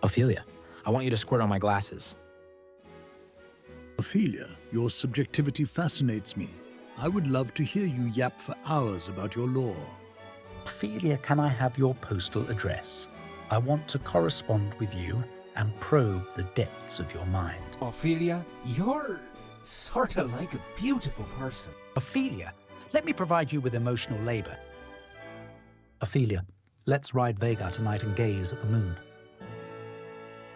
Ophelia, I want you to squirt on my glasses. Ophelia, your subjectivity fascinates me. I would love to hear you yap for hours about your lore. Ophelia, can I have your postal address? I want to correspond with you and probe the depths of your mind. Ophelia, you're sort of like a beautiful person. Ophelia, let me provide you with emotional labor. Ophelia, let's ride Vega tonight and gaze at the moon.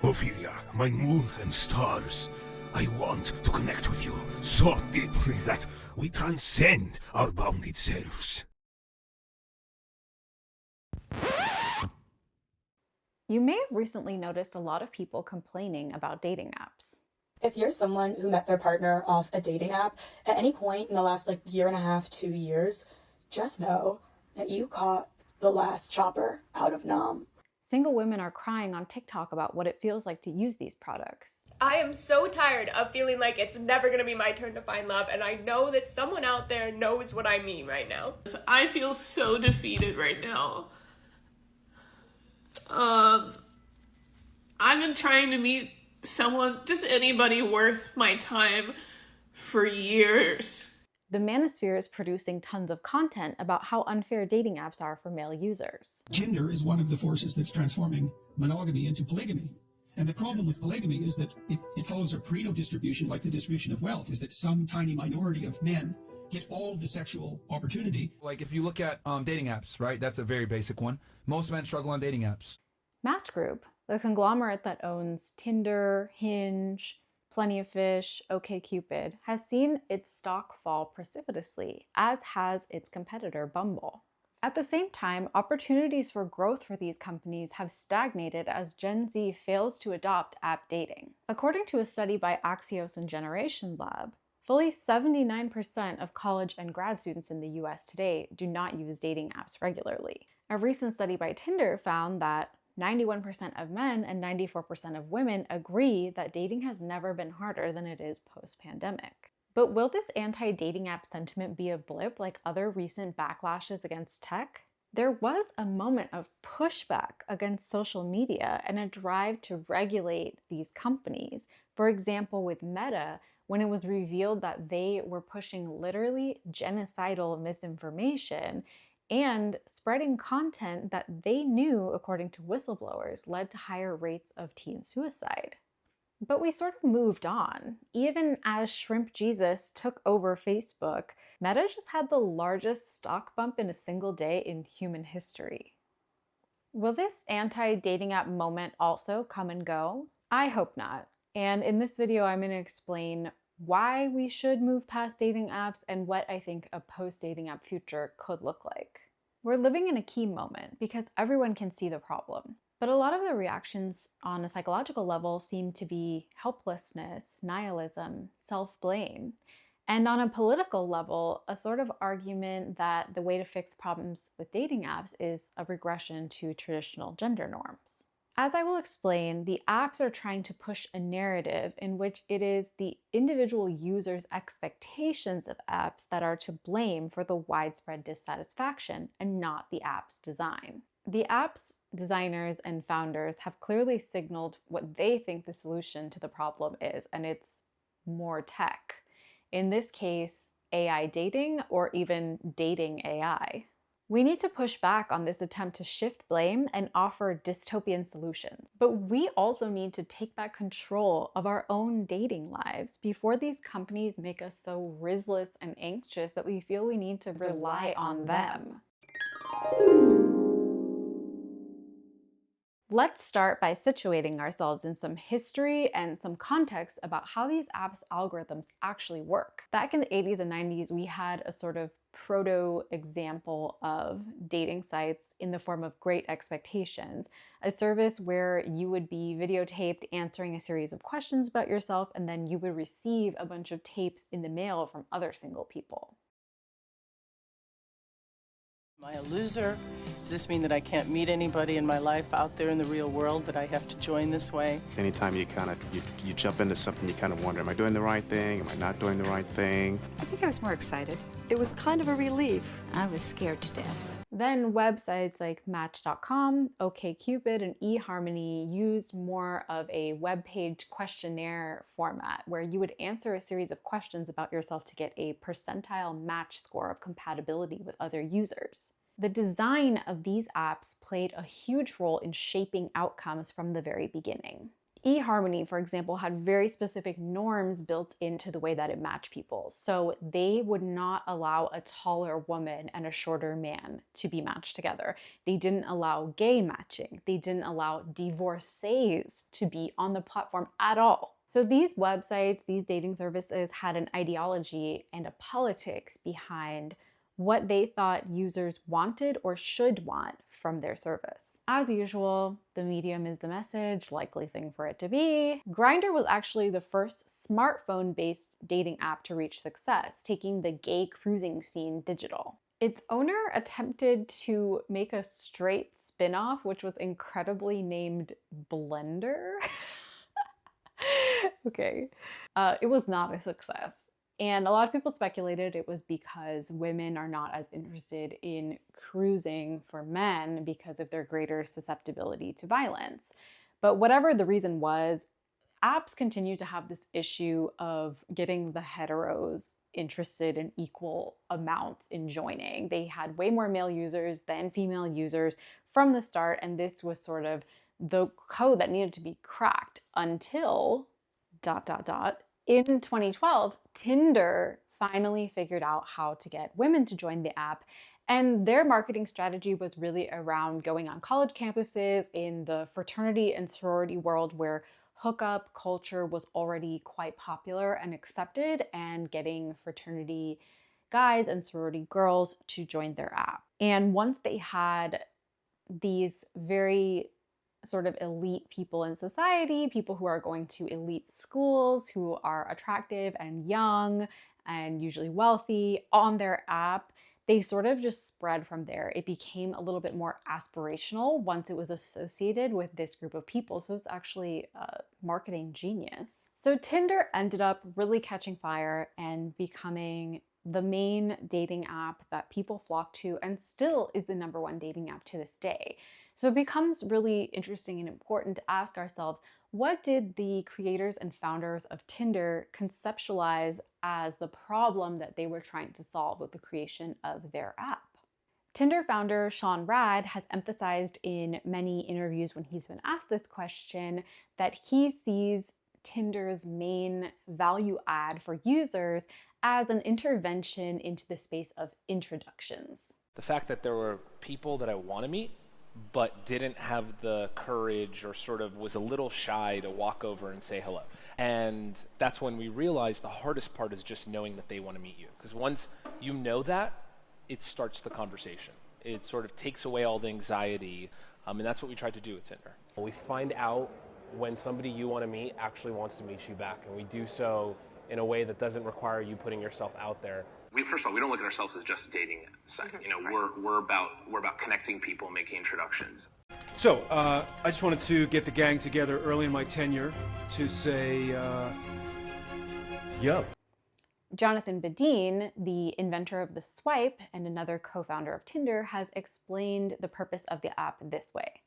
Ophelia, my moon and stars, I want to connect with you so deeply that we transcend our bounded selves. You may have recently noticed a lot of people complaining about dating apps. If you're someone who met their partner off a dating app at any point in the last year and a half, 2 years, just know that you caught the last chopper out of Nam. Single women are crying on TikTok about what it feels like to use these products. I am so tired of feeling like it's never gonna be my turn to find love, and I know that someone out there knows what I mean right now. I feel so defeated right now. I've been trying to meet someone, just anybody worth my time for years. The Manosphere is producing tons of content about how unfair dating apps are for male users. Gender is one of the forces that's transforming monogamy into polygamy. And the problem with polygamy is that it follows a Pareto distribution, like the distribution of wealth, is that some tiny minority of men get all the sexual opportunity. Like if you look at dating apps, right? That's a very basic one. Most men struggle on dating apps. Match Group, the conglomerate that owns Tinder, Hinge, Plenty of Fish, OKCupid, has seen its stock fall precipitously, as has its competitor Bumble. At the same time, opportunities for growth for these companies have stagnated as Gen Z fails to adopt app dating. According to a study by Axios and Generation Lab, fully 79% of college and grad students in the US today do not use dating apps regularly. A recent study by Tinder found that 91% of men and 94% of women agree that dating has never been harder than it is post-pandemic. But will this anti-dating app sentiment be a blip like other recent backlashes against tech? There was a moment of pushback against social media and a drive to regulate these companies. For example, with Meta, when it was revealed that they were pushing literally genocidal misinformation and spreading content that they knew, according to whistleblowers, led to higher rates of teen suicide. But we sort of moved on. Even as Shrimp Jesus took over Facebook, Meta just had the largest stock bump in a single day in human history. Will this anti-dating app moment also come and go? I hope not. And in this video, I'm going to explain why we should move past dating apps and what I think a post-dating app future could look like. We're living in a key moment because everyone can see the problem. But a lot of the reactions on a psychological level seem to be helplessness, nihilism, self-blame. And on a political level, a sort of argument that the way to fix problems with dating apps is a regression to traditional gender norms. As I will explain, the apps are trying to push a narrative in which it is the individual user's expectations of apps that are to blame for the widespread dissatisfaction and not the app's design. The app's designers and founders have clearly signaled what they think the solution to the problem is, and it's more tech. In this case, AI dating or even dating AI. We need to push back on this attempt to shift blame and offer dystopian solutions. But we also need to take back control of our own dating lives before these companies make us so riskless and anxious that we feel we need to rely on them. Let's start by situating ourselves in some history and some context about how these apps' algorithms actually work. Back in the 80s and 90s, we had a sort of proto-example of dating sites in the form of Great Expectations, a service where you would be videotaped answering a series of questions about yourself, and then you would receive a bunch of tapes in the mail from other single people. Am I a loser? Does this mean that I can't meet anybody in my life out there in the real world, that I have to join this way? Anytime you jump into something, you kind of wonder, am I doing the right thing? Am I not doing the right thing? I think I was more excited. It was kind of a relief. I was scared to death. Then websites like Match.com, OKCupid, and eHarmony used more of a web page questionnaire format where you would answer a series of questions about yourself to get a percentile match score of compatibility with other users. The design of these apps played a huge role in shaping outcomes from the very beginning. eHarmony, for example, had very specific norms built into the way that it matched people. So they would not allow a taller woman and a shorter man to be matched together. They didn't allow gay matching. They didn't allow divorcees to be on the platform at all. So these websites, these dating services had an ideology and a politics behind what they thought users wanted or should want from their service. As usual, the medium is the message, likely thing for it to be. Grindr was actually the first smartphone-based dating app to reach success, taking the gay cruising scene digital. Its owner attempted to make a straight spin-off, which was incredibly named Blender. Okay. It was not a success. And a lot of people speculated it was because women are not as interested in cruising for men because of their greater susceptibility to violence. But whatever the reason was, apps continue to have this issue of getting the heteros interested in equal amounts in joining. They had way more male users than female users from the start, and this was sort of the code that needed to be cracked until ... In 2012, Tinder finally figured out how to get women to join the app, and their marketing strategy was really around going on college campuses in the fraternity and sorority world where hookup culture was already quite popular and accepted, and getting fraternity guys and sorority girls to join their app. And once they had these very sort of elite people in society, people who are going to elite schools, who are attractive and young and usually wealthy on their app, they sort of just spread from there. It became a little bit more aspirational once it was associated with this group of people. So it's actually a marketing genius. So Tinder ended up really catching fire and becoming the main dating app that people flock to, and still is the #1 dating app to this day. So it becomes really interesting and important to ask ourselves, what did the creators and founders of Tinder conceptualize as the problem that they were trying to solve with the creation of their app? Tinder founder Sean Rad has emphasized in many interviews when he's been asked this question that he sees Tinder's main value add for users as an intervention into the space of introductions. The fact that there were people that I want to meet but didn't have the courage or sort of was a little shy to walk over and say hello. And that's when we realized the hardest part is just knowing that they want to meet you. Because once you know that, it starts the conversation. It sort of takes away all the anxiety, and that's what we tried to do with Tinder. We find out when somebody you want to meet actually wants to meet you back, and we do so in a way that doesn't require you putting yourself out there. First of all, we don't look at ourselves as just a dating site. You know, we're about connecting people, making introductions. So, I just wanted to get the gang together early in my tenure to say, yo. Jonathan Badeen, the inventor of the swipe and another co-founder of Tinder, has explained the purpose of the app this way.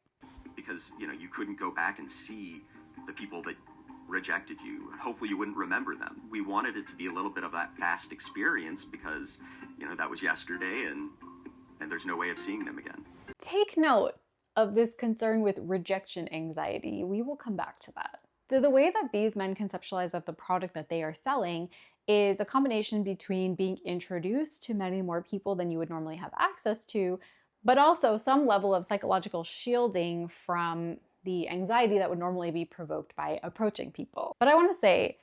Because, you couldn't go back and see the people that rejected you. Hopefully you wouldn't remember them. We wanted it to be a little bit of that fast experience because, that was yesterday and there's no way of seeing them again. Take note of this concern with rejection anxiety. We will come back to that. So the way that these men conceptualize of the product that they are selling is a combination between being introduced to many more people than you would normally have access to, but also some level of psychological shielding from the anxiety that would normally be provoked by approaching people. But I want to say,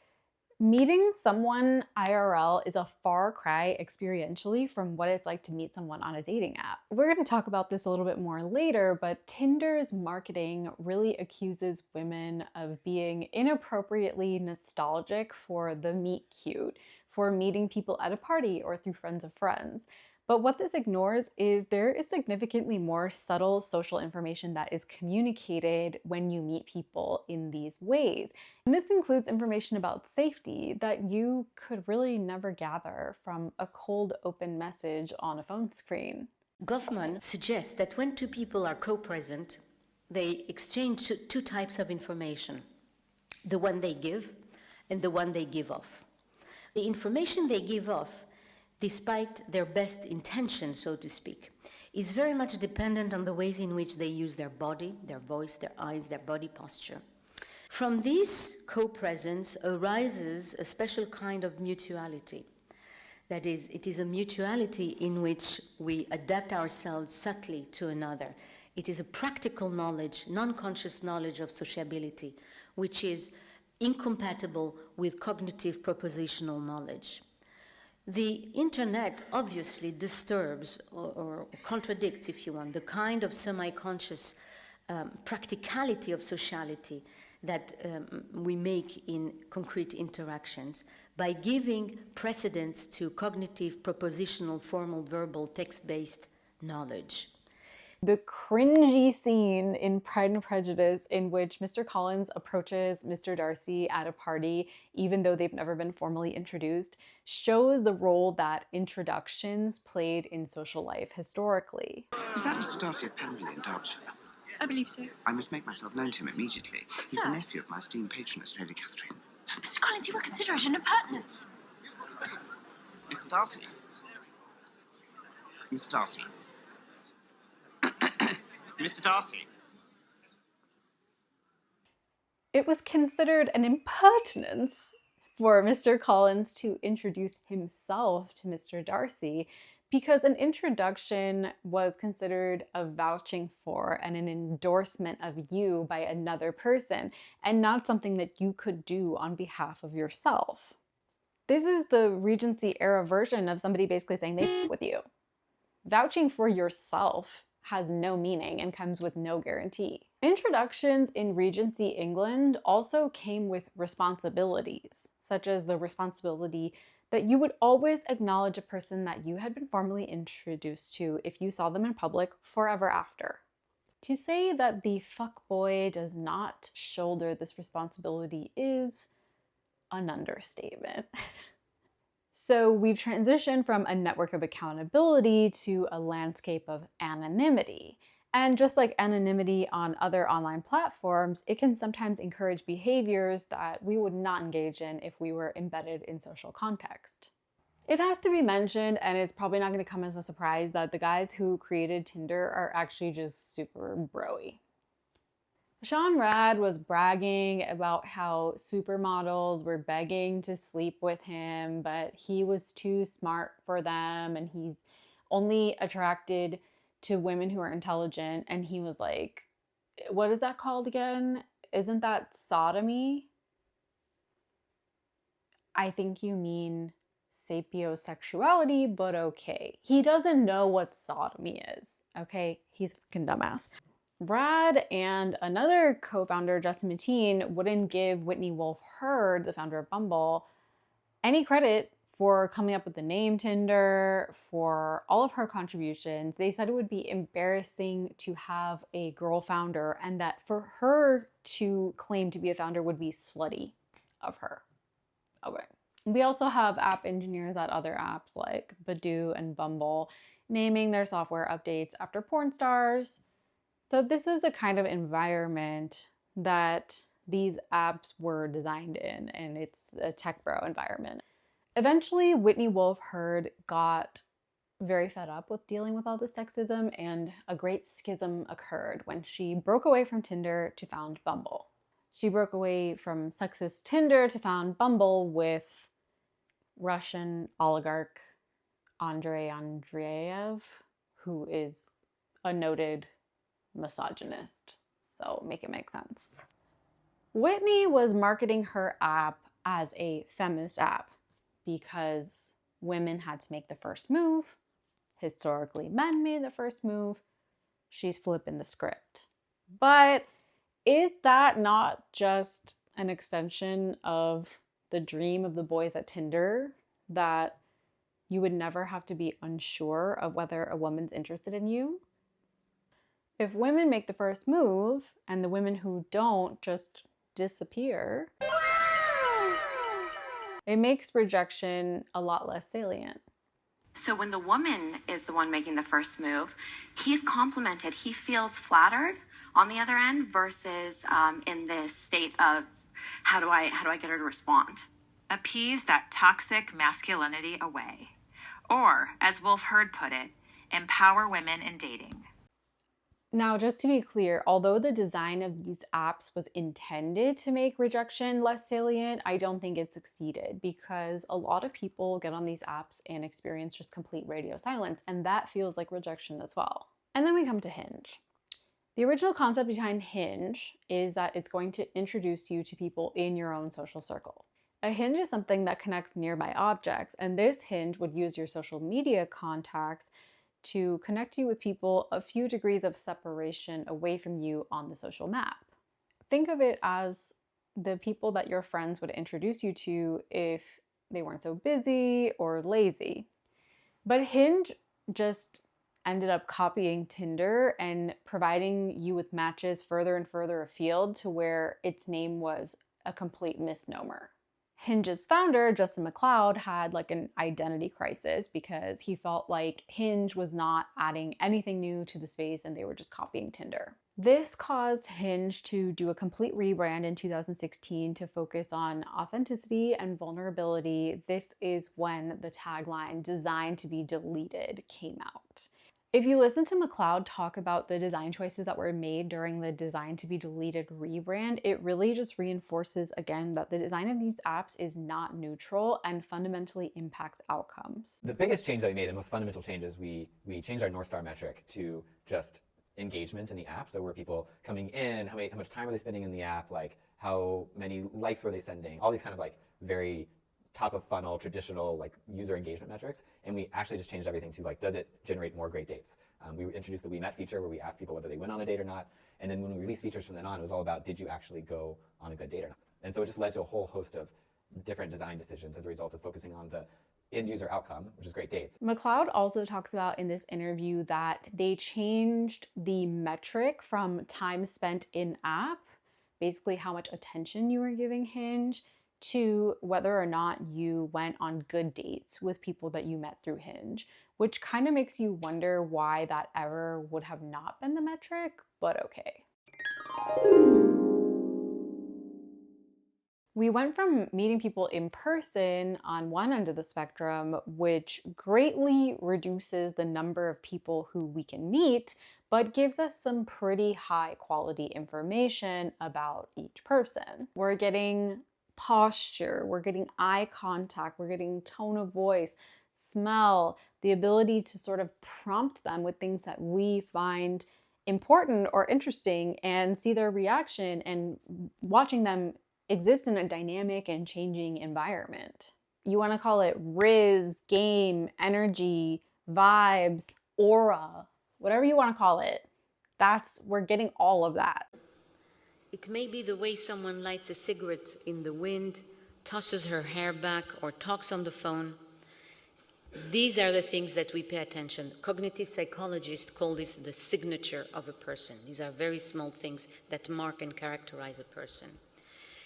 meeting someone IRL is a far cry experientially from what it's like to meet someone on a dating app. We're going to talk about this a little bit more later, but Tinder's marketing really accuses women of being inappropriately nostalgic for the meet cute, for meeting people at a party or through friends of friends. But what this ignores is there is significantly more subtle social information that is communicated when you meet people in these ways. And this includes information about safety that you could really never gather from a cold open message on a phone screen. Goffman suggests that when two people are co-present, they exchange two types of information, the one they give and the one they give off. The information they give off, despite their best intentions, so to speak, is very much dependent on the ways in which they use their body, their voice, their eyes, their body posture. From this co-presence arises a special kind of mutuality. That is, it is a mutuality in which we adapt ourselves subtly to another. It is a practical knowledge, non-conscious knowledge of sociability, which is incompatible with cognitive propositional knowledge. The internet obviously disturbs or contradicts, if you want, the kind of semi-conscious practicality of sociality that we make in concrete interactions by giving precedence to cognitive, propositional, formal, verbal, text-based knowledge. The cringy scene in Pride and Prejudice in which Mr. Collins approaches Mr. Darcy at a party, even though they've never been formally introduced, shows the role that introductions played in social life historically. Is that Mr. Darcy of Pemberley in Derbyshire? I believe so. I must make myself known to him immediately. He's the nephew of my esteemed patroness, Lady Catherine. Mr. Collins, you will consider it an impertinence. Mr. Darcy? Mr. Darcy? Mr. Darcy? It was considered an impertinence for Mr. Collins to introduce himself to Mr. Darcy because an introduction was considered a vouching for and an endorsement of you by another person and not something that you could do on behalf of yourself. This is the Regency era version of somebody basically saying they with you. Vouching for yourself has no meaning and comes with no guarantee. Introductions in Regency England also came with responsibilities, such as the responsibility that you would always acknowledge a person that you had been formally introduced to if you saw them in public forever after. To say that the fuckboy does not shoulder this responsibility is an understatement. So we've transitioned from a network of accountability to a landscape of anonymity. And just like anonymity on other online platforms, it can sometimes encourage behaviors that we would not engage in if we were embedded in social context. It has to be mentioned, and it's probably not going to come as a surprise, that the guys who created Tinder are actually just super bro-y. Sean Rad was bragging about how supermodels were begging to sleep with him, but he was too smart for them and he's only attracted to women who are intelligent. And he was like, what is that called again? Isn't that sodomy? I think you mean sapiosexuality, but okay. He doesn't know what sodomy is, okay? He's a fucking dumbass. Brad and another co-founder, Justin Mateen, wouldn't give Whitney Wolfe Herd, the founder of Bumble, any credit for coming up with the name Tinder, for all of her contributions. They said it would be embarrassing to have a girl founder and that for her to claim to be a founder would be slutty of her. Okay. We also have app engineers at other apps like Badoo and Bumble naming their software updates after porn stars. So this is the kind of environment that these apps were designed in, and it's a tech bro environment. Eventually, Whitney Wolfe Herd got very fed up with dealing with all this sexism, and a great schism occurred when she broke away from Tinder to found Bumble. She broke away from sexist Tinder to found Bumble with Russian oligarch Andrei Andreev, who is a noted misogynist, so make it make sense. Whitney was marketing her app as a feminist app because women had to make the first move. Historically, men made the first move. She's flipping the script. But is that not just an extension of the dream of the boys at Tinder, that you would never have to be unsure of whether a woman's interested in you? If women make the first move and the women who don't just disappear, it makes rejection a lot less salient. So when the woman is the one making the first move, he's complimented. He feels flattered on the other end versus in this state of how do I get her to respond? Appease that toxic masculinity away. Or, as Wolf Herd put it, empower women in dating. Now, just to be clear, although the design of these apps was intended to make rejection less salient, I don't think it succeeded because a lot of people get on these apps and experience just complete radio silence, and that feels like rejection as well. And then we come to Hinge. The original concept behind Hinge is that it's going to introduce you to people in your own social circle. A hinge is something that connects nearby objects, and this hinge would use your social media contacts to connect you with people a few degrees of separation away from you on the social map. Think of it as the people that your friends would introduce you to if they weren't so busy or lazy. But Hinge just ended up copying Tinder and providing you with matches further and further afield to where its name was a complete misnomer. Hinge's founder, Justin McLeod, had like an identity crisis because he felt like Hinge was not adding anything new to the space and they were just copying Tinder. This caused Hinge to do a complete rebrand in 2016 to focus on authenticity and vulnerability. This is when the tagline "designed to be deleted" came out. If you listen to McLeod talk about the design choices that were made during the Design to be Deleted rebrand, it really just reinforces again that the design of these apps is not neutral and fundamentally impacts outcomes. The biggest change that we made, the most fundamental change, is we changed our North Star metric to just engagement in the app. So were people coming in, how much time were they spending in the app, like how many likes were they sending, all these kind of like very top of funnel, traditional like user engagement metrics, and we actually just changed everything to like, does it generate more great dates? We introduced the We Met feature where we asked people whether they went on a date or not, and then when we released features from then on, it was all about, did you actually go on a good date or not? And so it just led to a whole host of different design decisions as a result of focusing on the end user outcome, which is great dates. McLeod also talks about in this interview that they changed the metric from time spent in app, basically how much attention you were giving Hinge, to whether or not you went on good dates with people that you met through Hinge, which kind of makes you wonder why that ever would have not been the metric, but okay. We went from meeting people in person on one end of the spectrum, which greatly reduces the number of people who we can meet, but gives us some pretty high quality information about each person. We're getting posture, we're getting eye contact, we're getting tone of voice, smell, the ability to sort of prompt them with things that we find important or interesting and see their reaction and watching them exist in a dynamic and changing environment. You want to call it riz, game, energy, vibes, aura, whatever you want to call it. We're getting all of that. It may be the way someone lights a cigarette in the wind, tosses her hair back, or talks on the phone. These are the things that we pay attention. Cognitive psychologists call this the signature of a person. These are very small things that mark and characterize a person.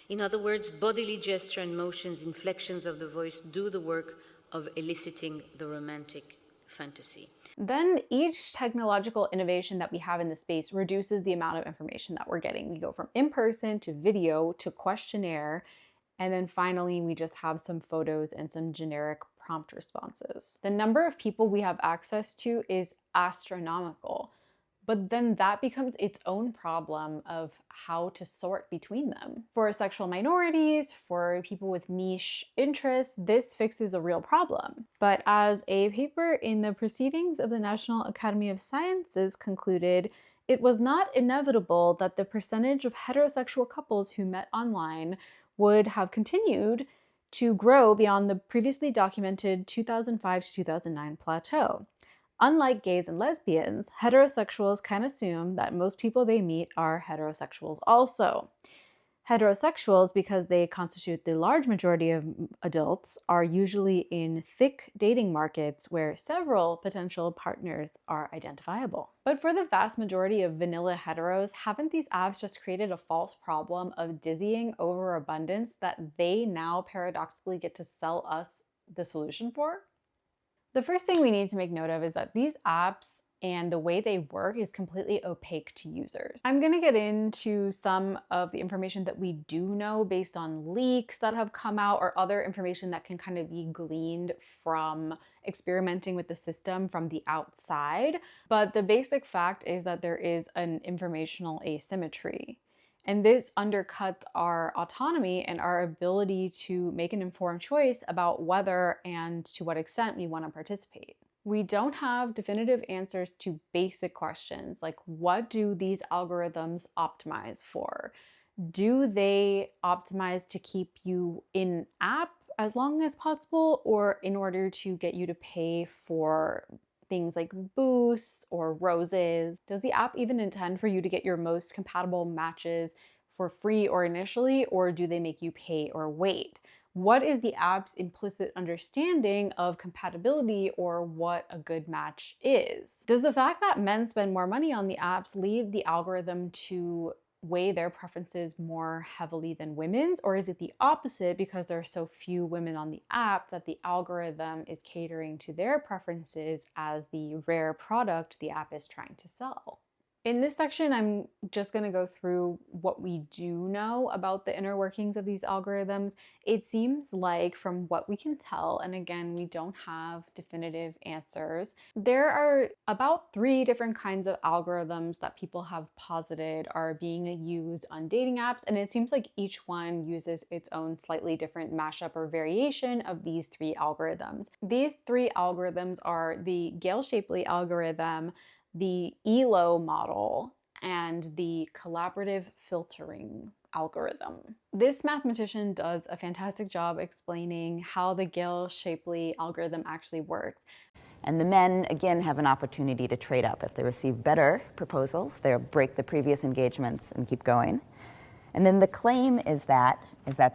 In other words, bodily gesture and motions, inflections of the voice do the work of eliciting the romantic fantasy. Then each technological innovation that we have in the space reduces the amount of information that we're getting. We go from in-person to video to questionnaire, and then finally we just have some photos and some generic prompt responses. The number of people we have access to is astronomical, but then that becomes its own problem of how to sort between them. For sexual minorities, for people with niche interests, this fixes a real problem. But as a paper in the Proceedings of the National Academy of Sciences concluded, it was not inevitable that the percentage of heterosexual couples who met online would have continued to grow beyond the previously documented 2005 to 2009 plateau. Unlike gays and lesbians, heterosexuals can assume that most people they meet are heterosexuals also. Heterosexuals, because they constitute the large majority of adults, are usually in thick dating markets where several potential partners are identifiable. But for the vast majority of vanilla heteros, haven't these apps just created a false problem of dizzying overabundance that they now paradoxically get to sell us the solution for? The first thing we need to make note of is that these apps and the way they work is completely opaque to users. I'm gonna get into some of the information that we do know based on leaks that have come out or other information that can kind of be gleaned from experimenting with the system from the outside. But the basic fact is that there is an informational asymmetry. And this undercuts our autonomy and our ability to make an informed choice about whether and to what extent we want to participate. We don't have definitive answers to basic questions like, what do these algorithms optimize for? Do they optimize to keep you in app as long as possible, or in order to get you to pay for things like boosts or roses? Does the app even intend for you to get your most compatible matches for free or initially, or do they make you pay or wait? What is the app's implicit understanding of compatibility or what a good match is? Does the fact that men spend more money on the apps leave the algorithm to weigh their preferences more heavily than women's? Or is it the opposite, because there are so few women on the app that the algorithm is catering to their preferences as the rare product the app is trying to sell? In this section, I'm just going to go through what we do know about the inner workings of these algorithms. It seems like, from what we can tell, and again, we don't have definitive answers, there are about 3 different kinds of algorithms that people have posited are being used on dating apps, and it seems like each one uses its own slightly different mashup or variation of these 3 algorithms. These 3 algorithms are the Gale-Shapley algorithm, the ELO model, and the collaborative filtering algorithm. This mathematician does a fantastic job explaining how the Gale-Shapley algorithm actually works. And the men, again, have an opportunity to trade up. If they receive better proposals, they'll break the previous engagements and keep going. And then the claim is that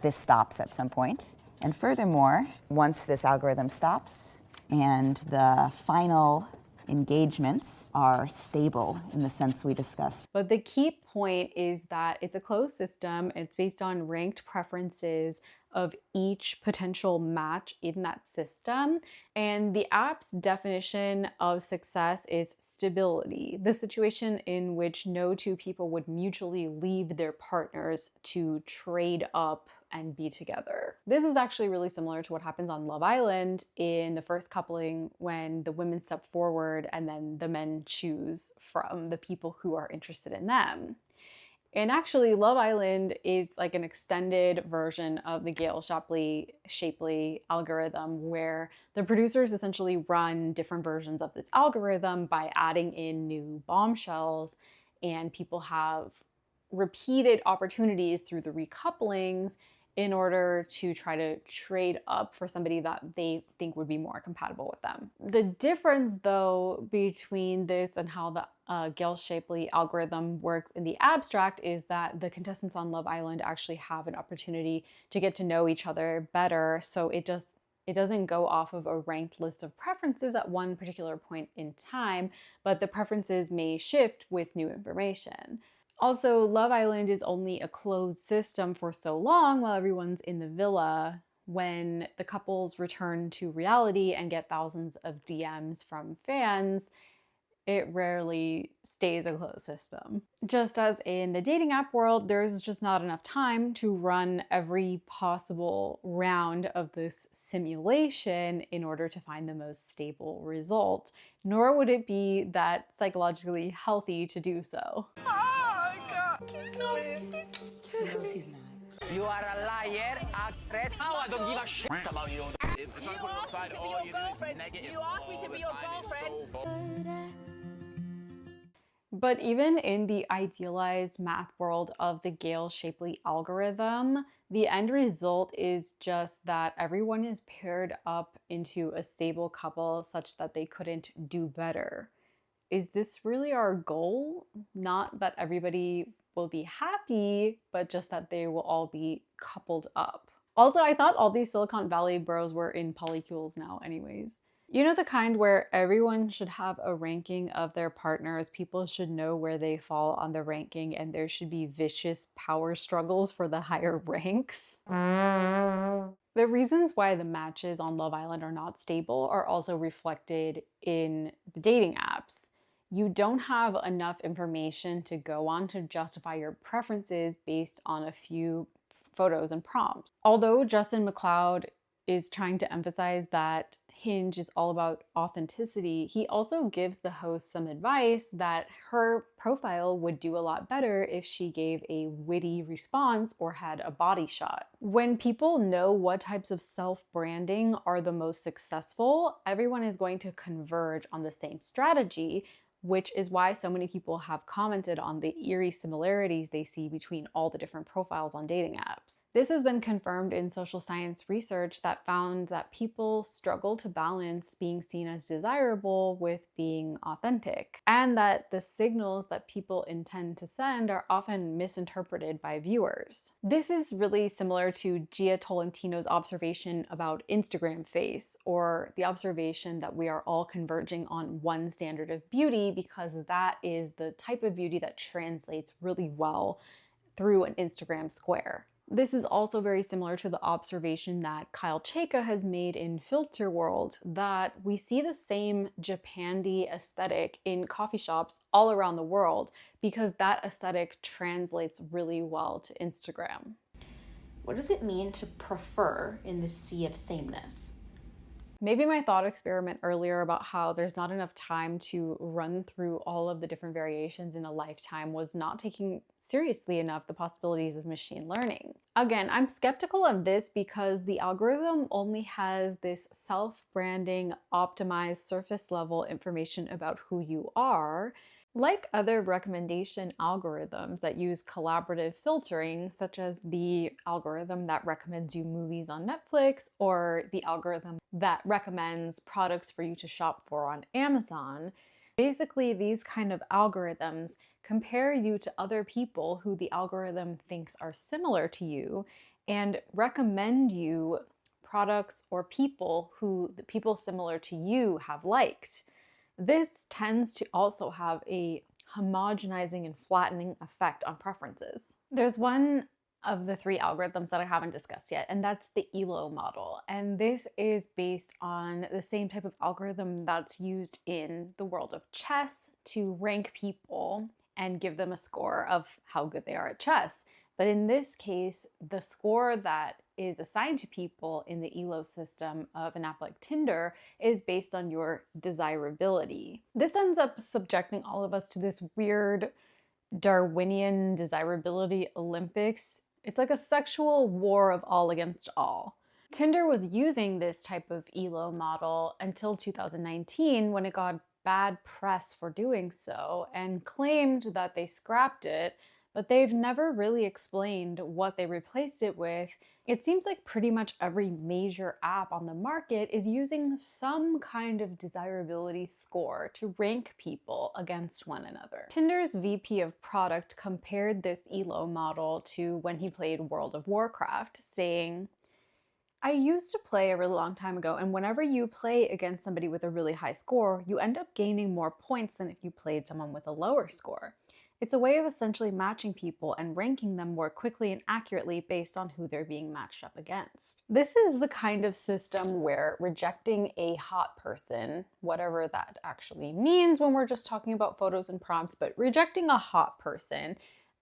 this stops at some point. And furthermore, once this algorithm stops and the final engagements are stable in the sense we discussed. But the key point is that it's a closed system. It's based on ranked preferences of each potential match in that system. And the app's definition of success is stability, the situation in which no 2 people would mutually leave their partners to trade up and be together. This is actually really similar to what happens on Love Island in the first coupling, when the women step forward and then the men choose from the people who are interested in them. And actually, Love Island is like an extended version of the Gale-Shapley algorithm, where the producers essentially run different versions of this algorithm by adding in new bombshells, and people have repeated opportunities through the recouplings in order to try to trade up for somebody that they think would be more compatible with them. The difference, though, between this and how the Gale-Shapley algorithm works in the abstract is that the contestants on Love Island actually have an opportunity to get to know each other better, so it doesn't go off of a ranked list of preferences at one particular point in time, but the preferences may shift with new information. Also, Love Island is only a closed system for so long while everyone's in the villa. When the couples return to reality and get thousands of DMs from fans, it rarely stays a closed system. Just as in the dating app world, there's just not enough time to run every possible round of this simulation in order to find the most stable result, nor would it be that psychologically healthy to do so. No, she's not. You are a liar, actress. Now I don't give a shit about you. If You asked me to be your girlfriend. You asked me to be your girlfriend. But even in the idealized math world of the Gale-Shapley algorithm, the end result is just that everyone is paired up into a stable couple such that they couldn't do better. Is this really our goal? Not that everybody will be happy, but just that they will all be coupled up. Also, I thought all these Silicon Valley bros were in polycules now anyways. You know, the kind where everyone should have a ranking of their partners, people should know where they fall on the ranking, and there should be vicious power struggles for the higher ranks. The reasons why the matches on Love Island are not stable are also reflected in the dating apps. You don't have enough information to go on to justify your preferences based on a few photos and prompts. Although Justin McLeod is trying to emphasize that Hinge is all about authenticity, he also gives the host some advice that her profile would do a lot better if she gave a witty response or had a body shot. When people know what types of self-branding are the most successful, everyone is going to converge on the same strategy, which is why so many people have commented on the eerie similarities they see between all the different profiles on dating apps. This has been confirmed in social science research that found that people struggle to balance being seen as desirable with being authentic, and that the signals that people intend to send are often misinterpreted by viewers. This is really similar to Gia Tolentino's observation about Instagram face, or the observation that we are all converging on one standard of beauty because that is the type of beauty that translates really well through an Instagram square. This is also very similar to the observation that Kyle Chayka has made in Filter World, that we see the same Japandi aesthetic in coffee shops all around the world because that aesthetic translates really well to Instagram. What does it mean to prefer in the sea of sameness? Maybe my thought experiment earlier about how there's not enough time to run through all of the different variations in a lifetime was not taking seriously enough the possibilities of machine learning. Again, I'm skeptical of this because the algorithm only has this self-branding, optimized surface level information about who you are. Like other recommendation algorithms that use collaborative filtering, such as the algorithm that recommends you movies on Netflix or the algorithm that recommends products for you to shop for on Amazon, basically these kind of algorithms compare you to other people who the algorithm thinks are similar to you and recommend you products or people who the people similar to you have liked. This tends to also have a homogenizing and flattening effect on preferences. There's one of the three algorithms that I haven't discussed yet, and that's the ELO model. And this is based on the same type of algorithm that's used in the world of chess to rank people and give them a score of how good they are at chess. But in this case, the score that is assigned to people in the ELO system of an app like Tinder is based on your desirability. This ends up subjecting all of us to this weird Darwinian desirability Olympics. It's like a sexual war of all against all. Tinder was using this type of ELO model until 2019 when it got bad press for doing so and claimed that they scrapped it, but they've never really explained what they replaced it with. It seems like pretty much every major app on the market is using some kind of desirability score to rank people against one another. Tinder's VP of product compared this ELO model to when he played World of Warcraft, saying, "I used to play a really long time ago, and whenever you play against somebody with a really high score, you end up gaining more points than if you played someone with a lower score. It's a way of essentially matching people and ranking them more quickly and accurately based on who they're being matched up against." This is the kind of system where rejecting a hot person, whatever that actually means when we're just talking about photos and prompts, but rejecting a hot person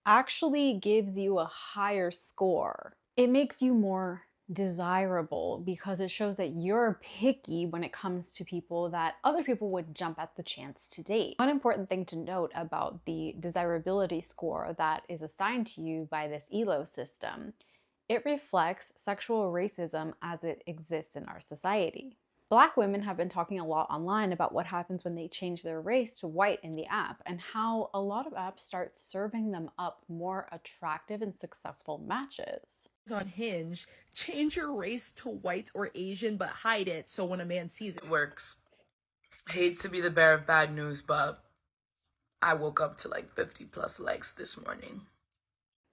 actually gives you a higher score. It makes you more desirable because it shows that you're picky when it comes to people that other people would jump at the chance to date. One important thing to note about the desirability score that is assigned to you by this ELO system, it reflects sexual racism as it exists in our society. Black women have been talking a lot online about what happens when they change their race to white in the app and how a lot of apps start serving them up more attractive and successful matches. On Hinge, change your race to white or Asian, but hide it so when a man sees it, works. Hate to be the bearer of bad news, but I woke up to like 50+ likes this morning.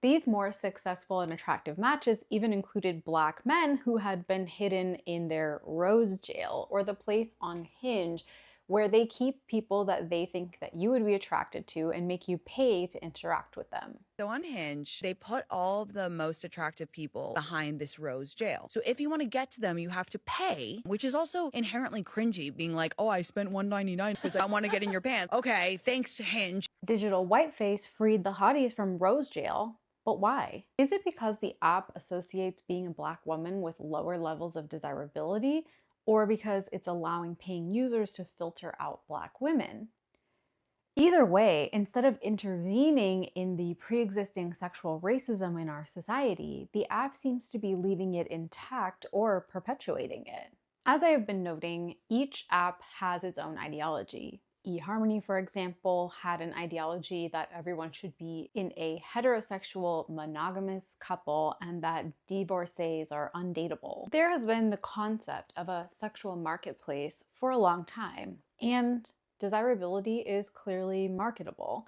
These more successful and attractive matches even included Black men who had been hidden in their rose jail, or the place on Hinge where they keep people that they think that you would be attracted to and make you pay to interact with them. So on Hinge, they put all of the most attractive people behind this rose jail. So if you want to get to them, you have to pay, which is also inherently cringy, being like, oh, I spent $1.99 because I want to get in your pants. Okay, thanks, Hinge. Digital Whiteface freed the hotties from rose jail. But why? Is it because the app associates being a Black woman with lower levels of desirability, or because it's allowing paying users to filter out Black women? Either way, instead of intervening in the pre-existing sexual racism in our society, the app seems to be leaving it intact or perpetuating it. As I have been noting, each app has its own ideology. eHarmony, for example, had an ideology that everyone should be in a heterosexual monogamous couple and that divorcees are undateable. There has been the concept of a sexual marketplace for a long time, and desirability is clearly marketable.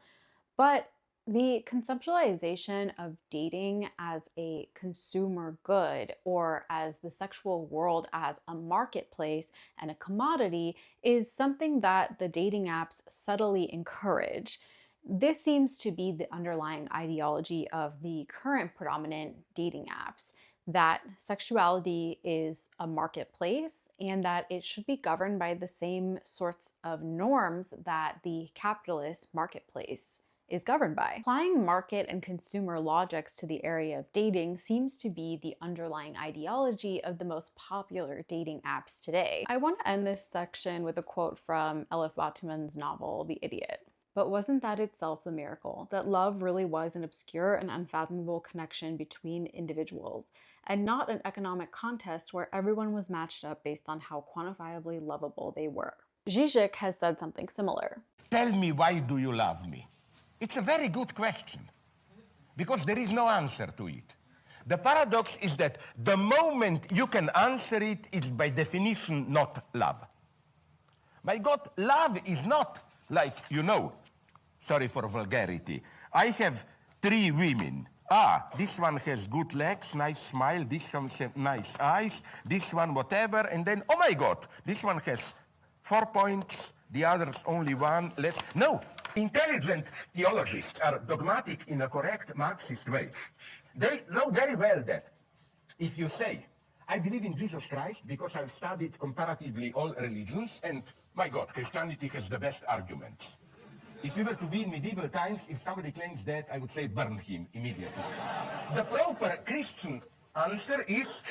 But the conceptualization of dating as a consumer good, or as the sexual world as a marketplace and a commodity, is something that the dating apps subtly encourage. This seems to be the underlying ideology of the current predominant dating apps, that sexuality is a marketplace and that it should be governed by the same sorts of norms that the capitalist marketplace is governed by. Applying market and consumer logics to the area of dating seems to be the underlying ideology of the most popular dating apps today. I want to end this section with a quote from Elif Batuman's novel, The Idiot. But wasn't that itself the miracle? That love really was an obscure and unfathomable connection between individuals, and not an economic contest where everyone was matched up based on how quantifiably lovable they were. Zizek has said something similar. Tell me, why do you love me? It's a very good question, because there is no answer to it. The paradox is that the moment you can answer it, it's by definition not love. My God, love is not like, sorry for vulgarity, I have 3 women. This one has good legs, nice smile, this one has nice eyes, this one whatever, and then, oh my God, this one has 4 points, the others only 1. No. Intelligent theologists are dogmatic in a correct Marxist way. They know very well that if you say, I believe in Jesus Christ because I've studied comparatively all religions, and my God, Christianity has the best arguments. If we were to be in medieval times, if somebody claims that, I would say burn him immediately. The proper Christian answer is,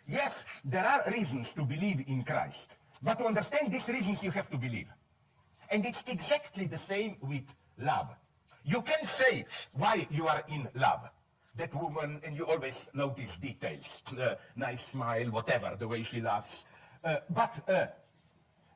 yes, there are reasons to believe in Christ, but to understand these reasons you have to believe. And it's exactly the same with love. You can say why you are in love. That woman, and you always notice details, nice smile, whatever, the way she laughs. But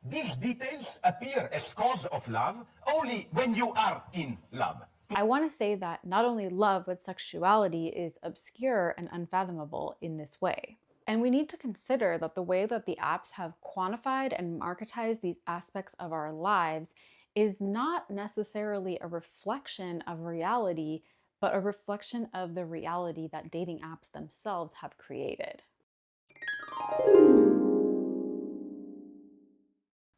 these details appear as cause of love only when you are in love. I want to say that not only love, but sexuality is obscure and unfathomable in this way. And we need to consider that the way that the apps have quantified and marketized these aspects of our lives is not necessarily a reflection of reality, but a reflection of the reality that dating apps themselves have created.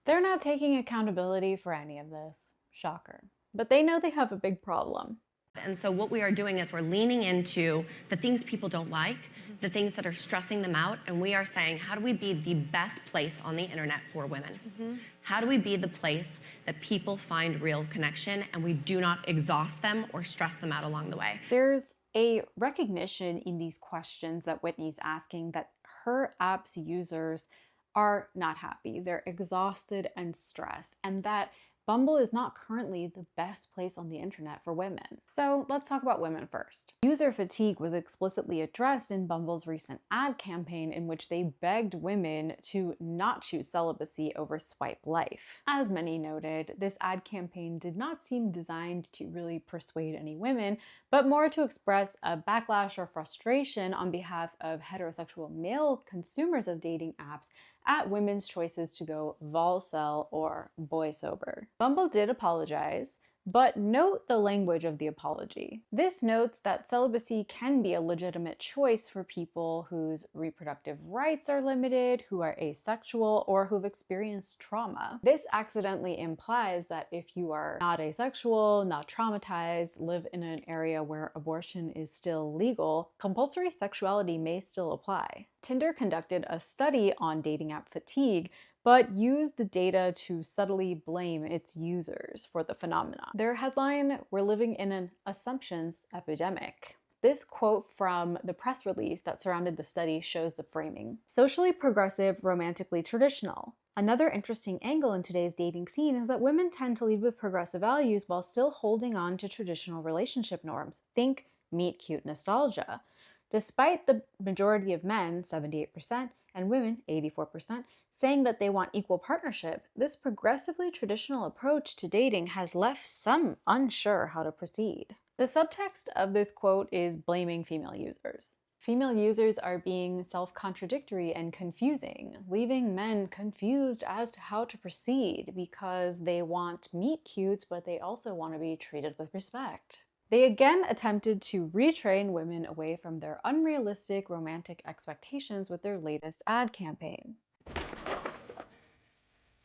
They're not taking accountability for any of this. Shocker. But they know they have a big problem. And so what we are doing is we're leaning into the things people don't like, the things that are stressing them out, and we are saying, how do we be the best place on the internet for women? How do we be the place that people find real connection and we do not exhaust them or stress them out along the way? There's a recognition in these questions that Whitney's asking that her app's users are not happy. They're exhausted and stressed, and that Bumble is not currently the best place on the internet for women. So let's talk about women first. User fatigue was explicitly addressed in Bumble's recent ad campaign, in which they begged women to not choose celibacy over swipe life. As many noted, this ad campaign did not seem designed to really persuade any women, but more to express a backlash or frustration on behalf of heterosexual male consumers of dating apps at women's choices to go vol-cel or boy sober. Bumble did apologize, But note the language of the apology. This notes that celibacy can be a legitimate choice for people whose reproductive rights are limited, who are asexual, or who've experienced trauma. This accidentally implies that if you are not asexual, not traumatized, live in an area where abortion is still legal, compulsory sexuality may still apply. Tinder conducted a study on dating app fatigue, but used the data to subtly blame its users for the phenomenon. Their headline, "We're living in an assumptions epidemic." This quote from the press release that surrounded the study shows the framing. Socially progressive, romantically traditional. Another interesting angle in today's dating scene is that women tend to lead with progressive values while still holding on to traditional relationship norms. Think meet cute nostalgia. Despite the majority of men, 78%, and women, 84%, saying that they want equal partnership, this progressively traditional approach to dating has left some unsure how to proceed. The subtext of this quote is blaming female users. Female users are being self-contradictory and confusing, leaving men confused as to how to proceed because they want meet cutes, but they also want to be treated with respect. They again attempted to retrain women away from their unrealistic romantic expectations with their latest ad campaign.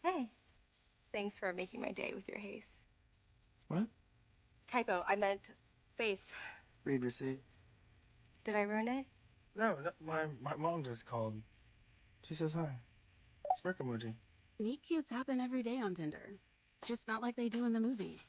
Hey. Thanks for making my day with your haze. What? Typo, I meant face. Read receipt. Did I ruin it? No, my mom just called. She says hi. Smirk emoji. Meet cutes happen every day on Tinder. Just not like they do in the movies.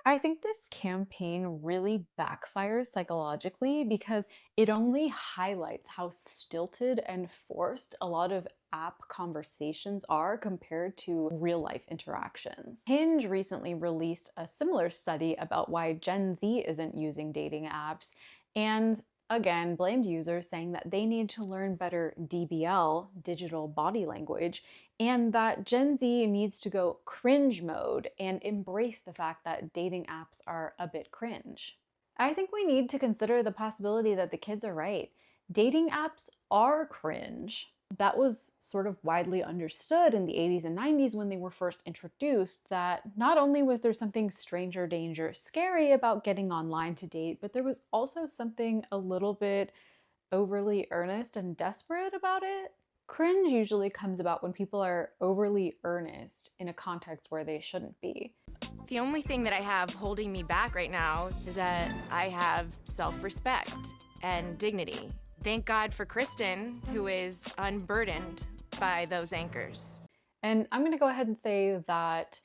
I think this campaign really backfires psychologically because it only highlights how stilted and forced a lot of app conversations are compared to real-life interactions. Hinge recently released a similar study about why Gen Z isn't using dating apps, and again, blamed users saying that they need to learn better DBL, digital body language, and that Gen Z needs to go cringe mode and embrace the fact that dating apps are a bit cringe. I think we need to consider the possibility that the kids are right. Dating apps are cringe. That was sort of widely understood in the 80s and 90s when they were first introduced, that not only was there something stranger danger scary about getting online to date, but there was also something a little bit overly earnest and desperate about it. Cringe usually comes about when people are overly earnest in a context where they shouldn't be. The only thing that I have holding me back right now is that I have self-respect and dignity. Thank God for Kristen, who is unburdened by those anchors. And I'm going to go ahead and say that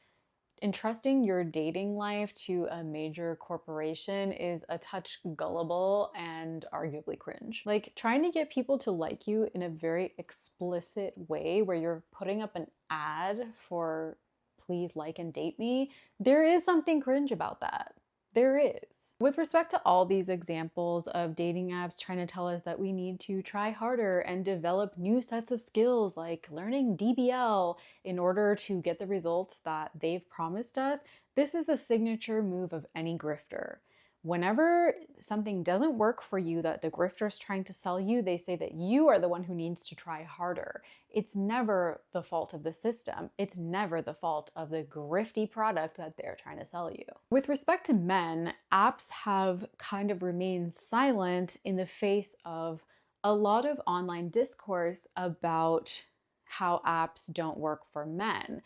entrusting your dating life to a major corporation is a touch gullible and arguably cringe. Like, trying to get people to like you in a very explicit way where you're putting up an ad for please like and date me, there is something cringe about that. There is. With respect to all these examples of dating apps trying to tell us that we need to try harder and develop new sets of skills like learning DBL in order to get the results that they've promised us, this is the signature move of any grifter. Whenever something doesn't work for you that the grifter's trying to sell you, they say that you are the one who needs to try harder. It's never the fault of the system. It's never the fault of the grifty product that they're trying to sell you. With respect to men, apps have kind of remained silent in the face of a lot of online discourse about how apps don't work for men.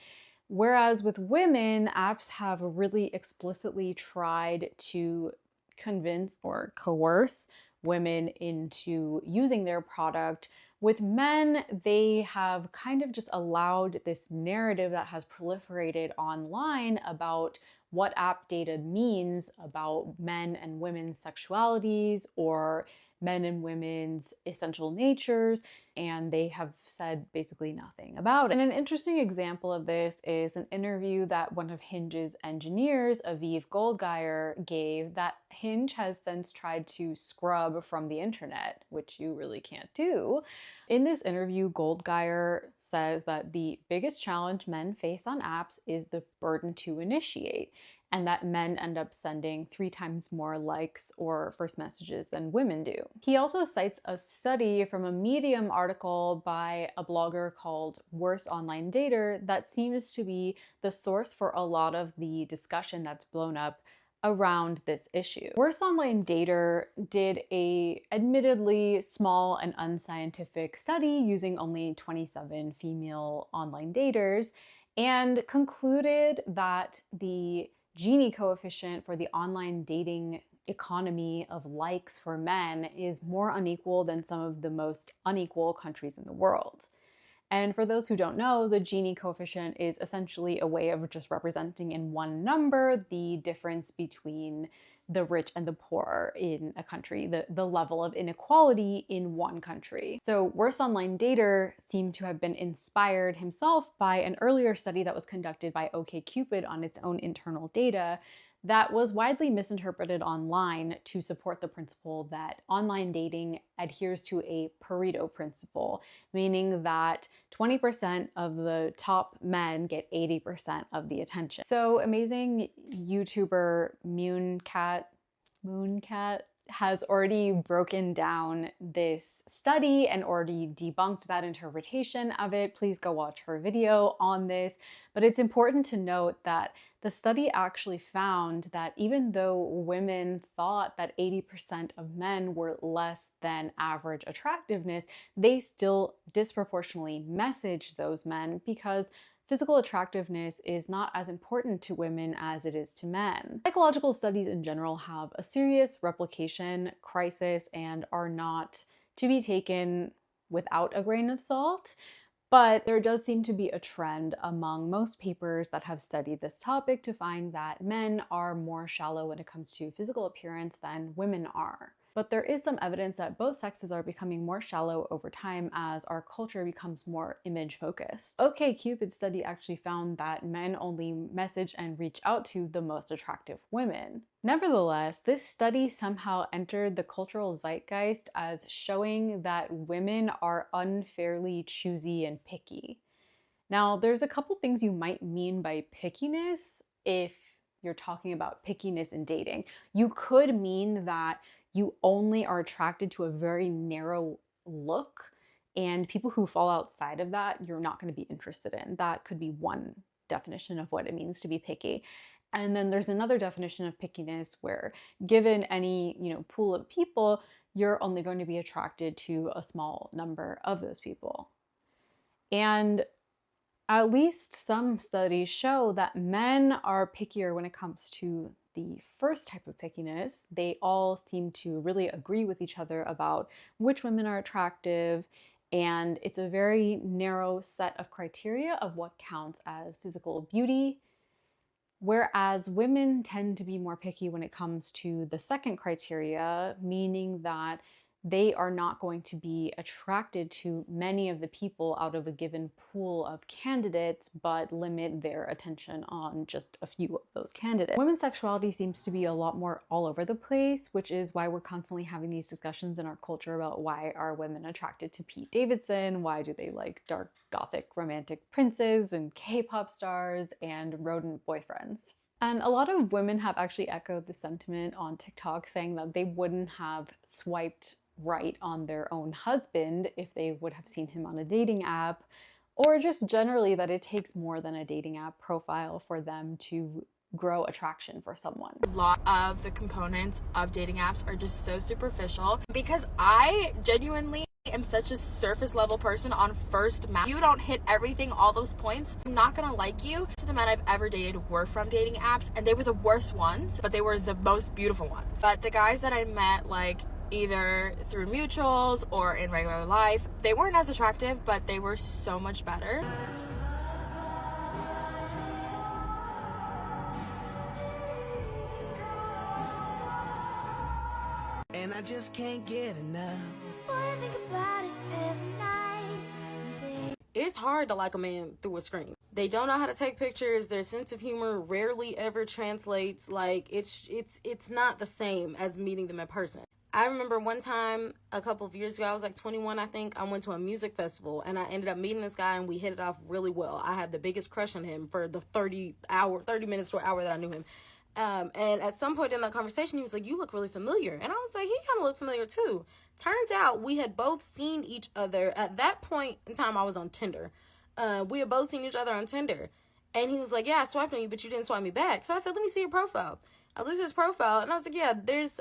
Whereas with women, apps have really explicitly tried to convince or coerce women into using their product. With men, they have kind of just allowed this narrative that has proliferated online about what app data means about men and women's sexualities or men and women's essential natures, and they have said basically nothing about it. And an interesting example of this is an interview that one of Hinge's engineers, Aviv Goldgeier, gave that Hinge has since tried to scrub from the internet, which you really can't do. In this interview, Goldgeier says that the biggest challenge men face on apps is the burden to initiate, and that men end up sending 3 times more likes or first messages than women do. He also cites a study from a Medium article by a blogger called Worst Online Dater that seems to be the source for a lot of the discussion that's blown up around this issue. Worst Online Dater did a admittedly small and unscientific study using only 27 female online daters and concluded that the Gini coefficient for the online dating economy of likes for men is more unequal than some of the most unequal countries in the world. And for those who don't know, the Gini coefficient is essentially a way of just representing in one number the difference between the rich and the poor in a country, the level of inequality in one country. So Worst Online Dater seemed to have been inspired himself by an earlier study that was conducted by OKCupid on its own internal data that was widely misinterpreted online to support the principle that online dating adheres to a Pareto principle, meaning that 20% of the top men get 80% of the attention. So amazing YouTuber Munecat has already broken down this study and already debunked that interpretation of it. Please go watch her video on this. But it's important to note that the study actually found that even though women thought that 80% of men were less than average attractiveness, they still disproportionately messaged those men because physical attractiveness is not as important to women as it is to men. Psychological studies in general have a serious replication crisis and are not to be taken without a grain of salt. But there does seem to be a trend among most papers that have studied this topic to find that men are more shallow when it comes to physical appearance than women are. But there is some evidence that both sexes are becoming more shallow over time as our culture becomes more image focused. OKCupid's study actually found that men only message and reach out to the most attractive women. Nevertheless, this study somehow entered the cultural zeitgeist as showing that women are unfairly choosy and picky. Now, there's a couple things you might mean by pickiness if you're talking about pickiness in dating. You could mean that you only are attracted to a very narrow look, and people who fall outside of that, you're not going to be interested in. That could be one definition of what it means to be picky. And then there's another definition of pickiness where given any, pool of people, you're only going to be attracted to a small number of those people. And at least some studies show that men are pickier when it comes to the first type of pickiness. They all seem to really agree with each other about which women are attractive, and it's a very narrow set of criteria of what counts as physical beauty, whereas women tend to be more picky when it comes to the second criteria, meaning that they are not going to be attracted to many of the people out of a given pool of candidates, but limit their attention on just a few of those candidates. Women's sexuality seems to be a lot more all over the place, which is why we're constantly having these discussions in our culture about why are women attracted to Pete Davidson, why do they like dark gothic romantic princes and K-pop stars and rodent boyfriends. And a lot of women have actually echoed the sentiment on TikTok saying that they wouldn't have swiped right on their own husband if they would have seen him on a dating app, or just generally that it takes more than a dating app profile for them to grow attraction for someone. A lot of the components of dating apps are just so superficial because I genuinely am such a surface level person on first match. You don't hit everything, all those points, I'm not gonna like you. Most of the men I've ever dated were from dating apps, and they were the worst ones, but they were the most beautiful ones. But the guys that I met, either through mutuals or in regular life, they weren't as attractive, but they were so much better. And I just can't get enough. Boy, I think about it every night and day. It's hard to like a man through a screen. They don't know how to take pictures. Their sense of humor rarely ever translates. It's not the same as meeting them in person. I remember one time a couple of years ago, I was like 21, I think. I went to a music festival and I ended up meeting this guy and we hit it off really well. I had the biggest crush on him for the 30 minutes to an hour that I knew him. And at some point in that conversation, he was like, "You look really familiar." And I was like, "He kind of looked familiar too." Turns out we had both seen each other. At that point in time, I was on Tinder. We had both seen each other on Tinder. And he was like, "Yeah, I swiped on you, but you didn't swipe me back." So I said, "Let me see your profile." I looked at his profile and I was like, "Yeah,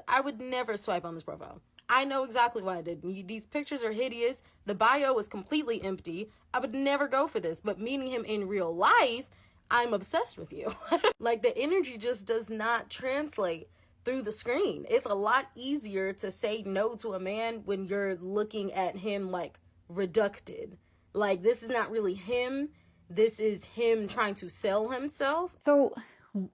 I would never swipe on this profile. I know exactly why I did. These pictures are hideous. The bio was completely empty. I would never go for this." But meeting him in real life, I'm obsessed with you. Like, the energy just does not translate through the screen. It's a lot easier to say no to a man when you're looking at him like reducted. Like, this is not really him. This is him trying to sell himself. So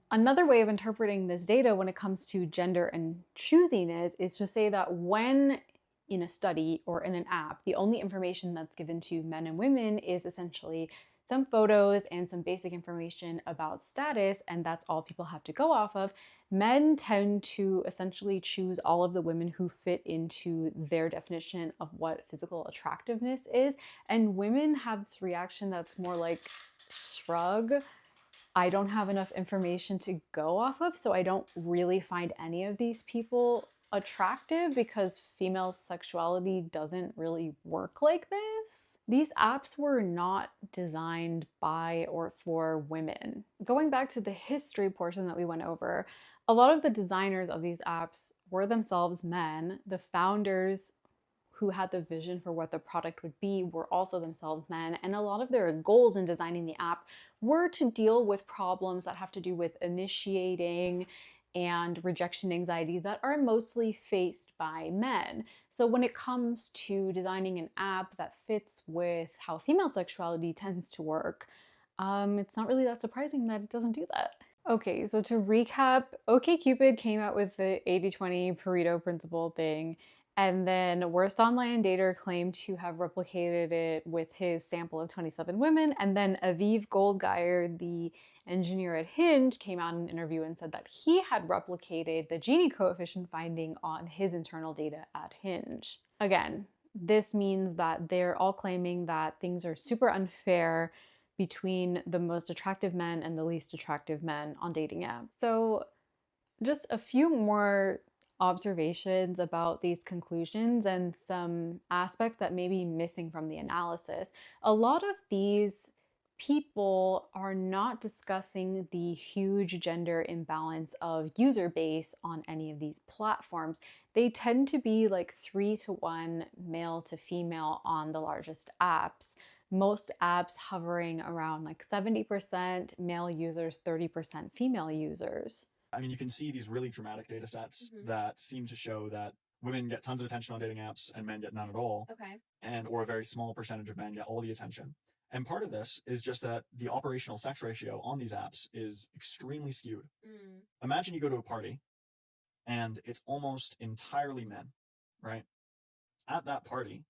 another way of interpreting this data when it comes to gender and choosiness is to say that when in a study or in an app, the only information that's given to men and women is essentially some photos and some basic information about status, and that's all people have to go off of, men tend to essentially choose all of the women who fit into their definition of what physical attractiveness is, and women have this reaction that's more like shrug. I don't have enough information to go off of, so I don't really find any of these people attractive because female sexuality doesn't really work like this. These apps were not designed by or for women. Going back to the history portion that we went over, a lot of the designers of these apps were themselves men. The founders who had the vision for what the product would be were also themselves men, and a lot of their goals in designing the app were to deal with problems that have to do with initiating and rejection anxiety that are mostly faced by men. So when it comes to designing an app that fits with how female sexuality tends to work, it's not really that surprising that it doesn't do that. Okay, so to recap, OKCupid came out with the 80-20 Pareto principle thing, and then Worst Online Dater claimed to have replicated it with his sample of 27 women, and then Aviv Goldgeier, the engineer at Hinge, came out in an interview and said that he had replicated the Gini coefficient finding on his internal data at Hinge. Again, this means that they're all claiming that things are super unfair between the most attractive men and the least attractive men on dating apps. So just a few more observations about these conclusions and some aspects that may be missing from the analysis. A lot of these people are not discussing the huge gender imbalance of user base on any of these platforms. They tend to be like 3-to-1 male to female on the largest apps. Most apps hovering around like 70% male users, 30% female users. I mean, you can see these really dramatic data sets that seem to show that women get tons of attention on dating apps and men get none at all. Okay. Or a very small percentage of men get all the attention. And part of this is just that the operational sex ratio on these apps is extremely skewed. Imagine you go to a party and it's almost entirely men, right? At that party,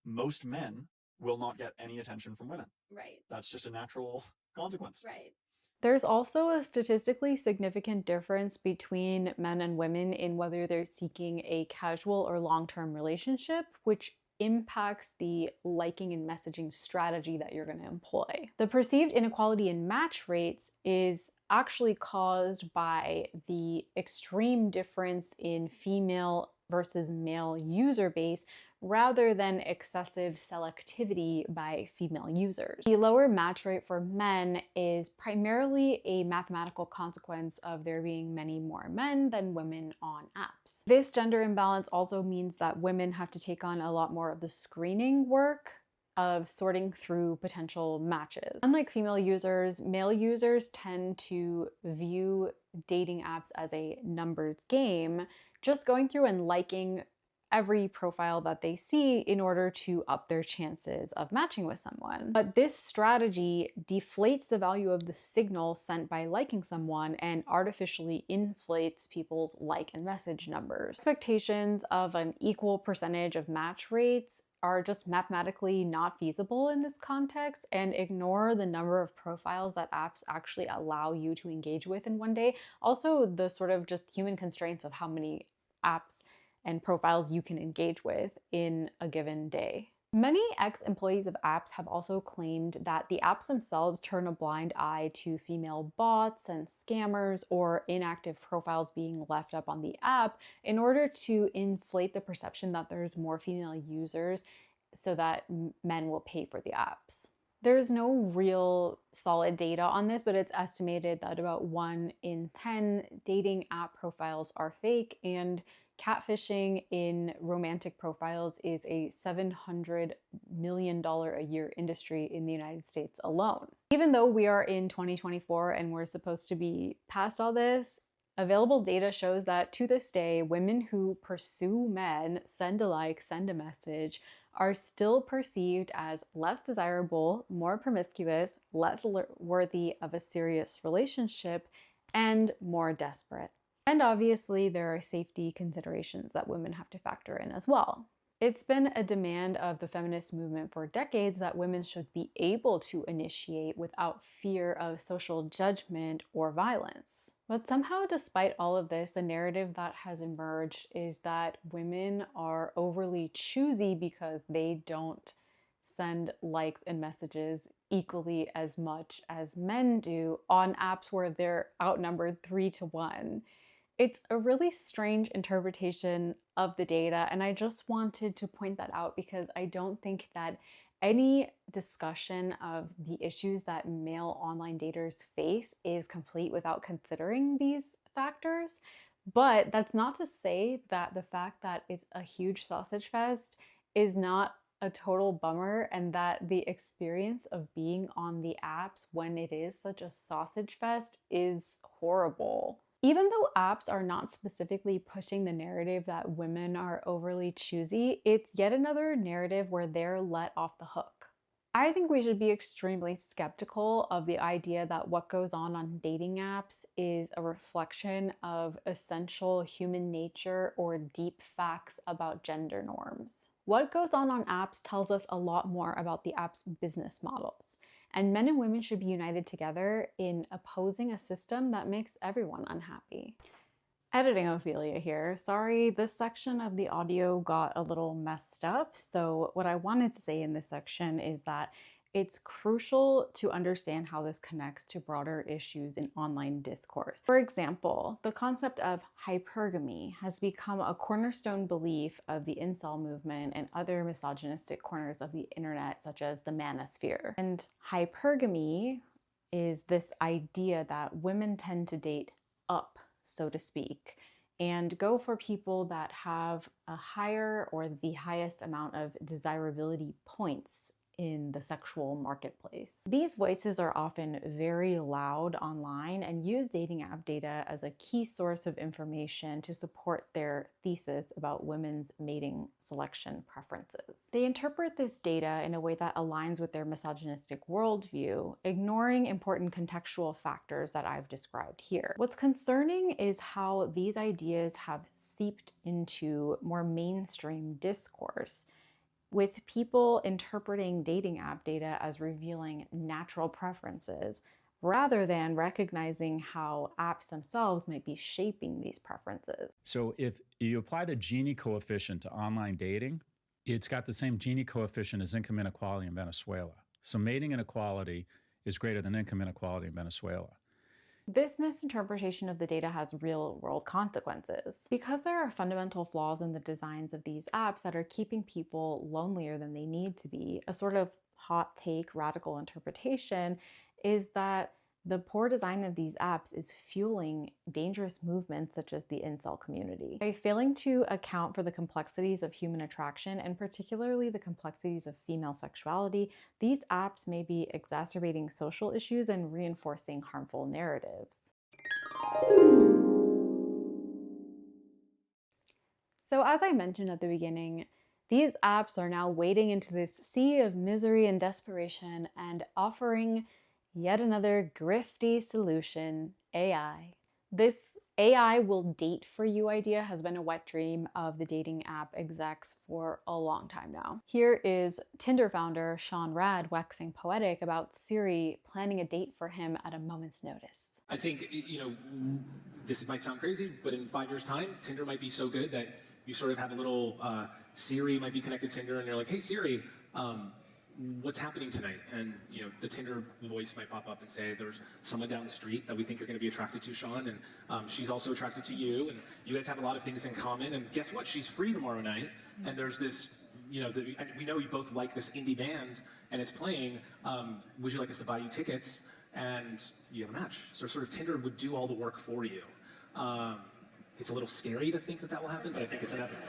most men will not get any attention from women. Right. That's just a natural consequence. Right. There's also a statistically significant difference between men and women in whether they're seeking a casual or long-term relationship, which impacts the liking and messaging strategy that you're going to employ. The perceived inequality in match rates is actually caused by the extreme difference in female versus male user base rather than excessive selectivity by female users. The lower match rate for men is primarily a mathematical consequence of there being many more men than women on apps. This gender imbalance also means that women have to take on a lot more of the screening work of sorting through potential matches. Unlike female users, male users tend to view dating apps as a numbers game, just going through and liking every profile that they see in order to up their chances of matching with someone. But this strategy deflates the value of the signal sent by liking someone and artificially inflates people's like and message numbers. Expectations of an equal percentage of match rates are just mathematically not feasible in this context, and ignore the number of profiles that apps actually allow you to engage with in one day. Also, the sort of just human constraints of how many apps and profiles you can engage with in a given day. Many ex-employees of apps have also claimed that the apps themselves turn a blind eye to female bots and scammers or inactive profiles being left up on the app in order to inflate the perception that there's more female users so that men will pay for the apps. There's no real solid data on this, but it's estimated that about 1 in 10 dating app profiles are fake, and catfishing in romantic profiles is a $700 million a year industry in the United States alone. Even though we are in 2024 and we're supposed to be past all this, available data shows that to this day, women who pursue men, send a like, send a message, are still perceived as less desirable, more promiscuous, less worthy of a serious relationship, and more desperate. And obviously, there are safety considerations that women have to factor in as well. It's been a demand of the feminist movement for decades that women should be able to initiate without fear of social judgment or violence. But somehow, despite all of this, the narrative that has emerged is that women are overly choosy because they don't send likes and messages equally as much as men do on apps where they're outnumbered 3 to 1. It's a really strange interpretation of the data, and I just wanted to point that out because I don't think that any discussion of the issues that male online daters face is complete without considering these factors. But that's not to say that the fact that it's a huge sausage fest is not a total bummer, and that the experience of being on the apps when it is such a sausage fest is horrible. Even though apps are not specifically pushing the narrative that women are overly choosy, it's yet another narrative where they're let off the hook. I think we should be extremely skeptical of the idea that what goes on dating apps is a reflection of essential human nature or deep facts about gender norms. What goes on apps tells us a lot more about the app's business models, and men and women should be united together in opposing a system that makes everyone unhappy. Editing Ophelia here. Sorry, this section of the audio got a little messed up. So what I wanted to say in this section is that it's crucial to understand how this connects to broader issues in online discourse. For example, the concept of hypergamy has become a cornerstone belief of the incel movement and other misogynistic corners of the internet, such as the Manosphere. And hypergamy is this idea that women tend to date up, so to speak, and go for people that have a higher or the highest amount of desirability points in the sexual marketplace. These voices are often very loud online and use dating app data as a key source of information to support their thesis about women's mating selection preferences. They interpret this data in a way that aligns with their misogynistic worldview, ignoring important contextual factors that I've described here. What's concerning is how these ideas have seeped into more mainstream discourse, with people interpreting dating app data as revealing natural preferences rather than recognizing how apps themselves might be shaping these preferences. So if you apply the Gini coefficient to online dating, it's got the same Gini coefficient as income inequality in Venezuela. So mating inequality is greater than income inequality in Venezuela. This misinterpretation of the data has real-world consequences. Because there are fundamental flaws in the designs of these apps that are keeping people lonelier than they need to be, a sort of hot take radical interpretation is that the poor design of these apps is fueling dangerous movements such as the incel community. By failing to account for the complexities of human attraction, and particularly the complexities of female sexuality, these apps may be exacerbating social issues and reinforcing harmful narratives. So as I mentioned at the beginning, these apps are now wading into this sea of misery and desperation and offering yet another grifty solution, AI. This AI will date for you idea has been a wet dream of the dating app execs for a long time now. Here is Tinder founder Sean Rad waxing poetic about Siri planning a date for him at a moment's notice. I think, this might sound crazy, but in 5 years' time, Tinder might be so good that you sort of have a little Siri might be connected to Tinder, and you're like, hey Siri, what's happening tonight? And the Tinder voice might pop up and say, there's someone down the street that we think you're going to be attracted to, Sean, and she's also attracted to you, and you guys have a lot of things in common, and guess what? She's free tomorrow night, and there's this, we know you both like this indie band, and it's playing, would you like us to buy you tickets? And you have a match. So sort of Tinder would do all the work for you. It's a little scary to think that that will happen, but I think it's inevitable.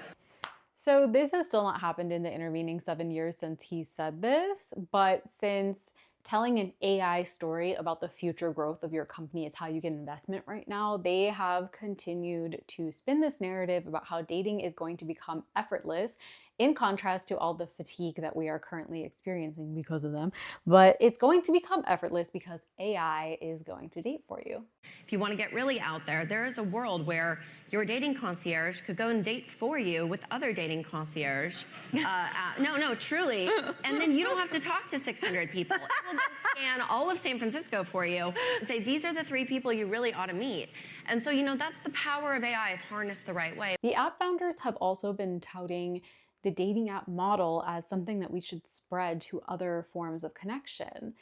So this has still not happened in the intervening 7 years since he said this, but since telling an AI story about the future growth of your company is how you get investment right now, they have continued to spin this narrative about how dating is going to become effortless, in contrast to all the fatigue that we are currently experiencing because of them. But it's going to become effortless because AI is going to date for you. If you want to get really out there, there is a world where your dating concierge could go and date for you with other dating concierge. No, truly. And then you don't have to talk to 600 people. It will go scan all of San Francisco for you and say, these are the 3 people you really ought to meet. And so, that's the power of AI if harnessed the right way. The app founders have also been touting the dating app model as something that we should spread to other forms of connection,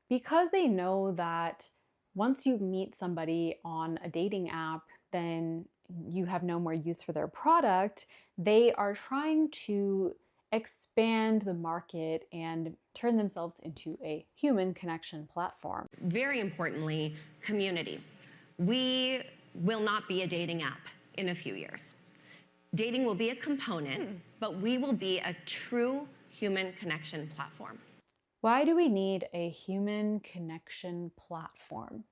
because they know that once you meet somebody on a dating app, then you have no more use for their product. They are trying to expand the market and turn themselves into a human connection platform. Very importantly, community. We will not be a dating app in a few years. Dating will be a component, but we will be a true human connection platform. Why do we need a human connection platform?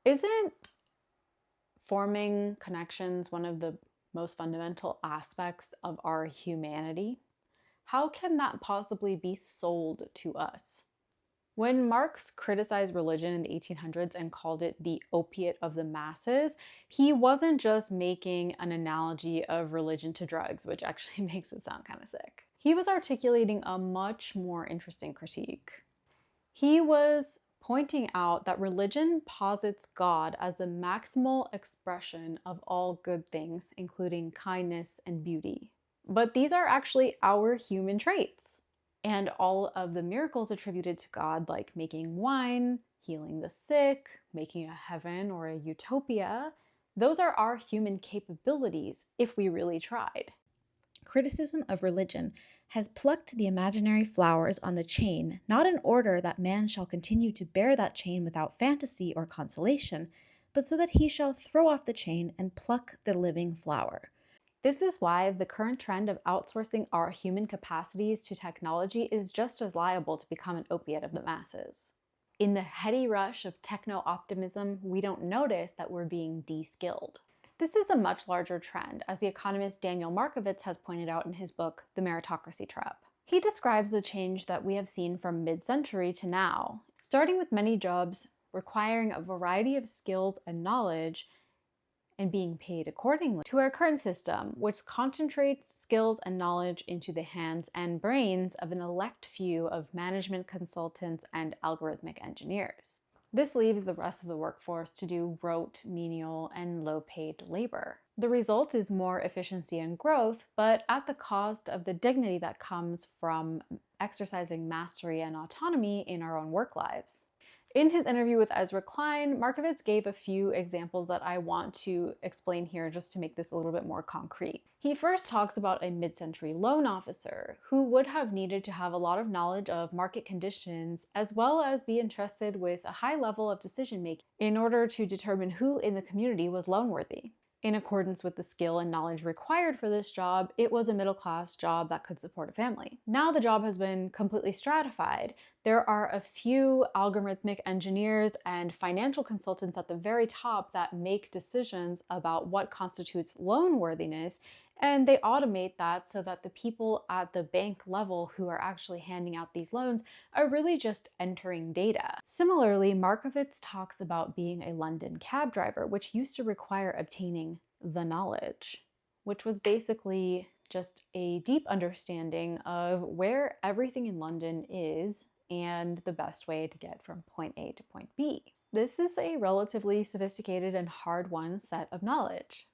Isn't forming connections one of the most fundamental aspects of our humanity? How can that possibly be sold to us? When Marx criticized religion in the 1800s and called it the opiate of the masses, he wasn't just making an analogy of religion to drugs, which actually makes it sound kind of sick. He was articulating a much more interesting critique. He was pointing out that religion posits God as the maximal expression of all good things, including kindness and beauty. But these are actually our human traits. And all of the miracles attributed to God, like making wine, healing the sick, making a heaven or a utopia, those are our human capabilities if we really tried. Criticism of religion has plucked the imaginary flowers on the chain, not in order that man shall continue to bear that chain without fantasy or consolation, but so that he shall throw off the chain and pluck the living flower. This is why the current trend of outsourcing our human capacities to technology is just as liable to become an opiate of the masses. In the heady rush of techno-optimism, we don't notice that we're being de-skilled. This is a much larger trend, as the economist Daniel Markovits has pointed out in his book, The Meritocracy Trap. He describes the change that we have seen from mid-century to now, starting with many jobs requiring a variety of skills and knowledge and being paid accordingly, to our current system, which concentrates skills and knowledge into the hands and brains of an elect few of management consultants and algorithmic engineers. This leaves the rest of the workforce to do rote, menial, and low-paid labor. The result is more efficiency and growth, but at the cost of the dignity that comes from exercising mastery and autonomy in our own work lives. In his interview with Ezra Klein, Markovits gave a few examples that I want to explain here just to make this a little bit more concrete. He first talks about a mid-century loan officer who would have needed to have a lot of knowledge of market conditions as well as be entrusted with a high level of decision-making in order to determine who in the community was loan-worthy. In accordance with the skill and knowledge required for this job, it was a middle-class job that could support a family. Now the job has been completely stratified. There are a few algorithmic engineers and financial consultants at the very top that make decisions about what constitutes loan worthiness, and they automate that so that the people at the bank level who are actually handing out these loans are really just entering data. Similarly, Markovits talks about being a London cab driver, which used to require obtaining the knowledge, which was basically just a deep understanding of where everything in London is and the best way to get from point A to point B. This is a relatively sophisticated and hard-won set of knowledge.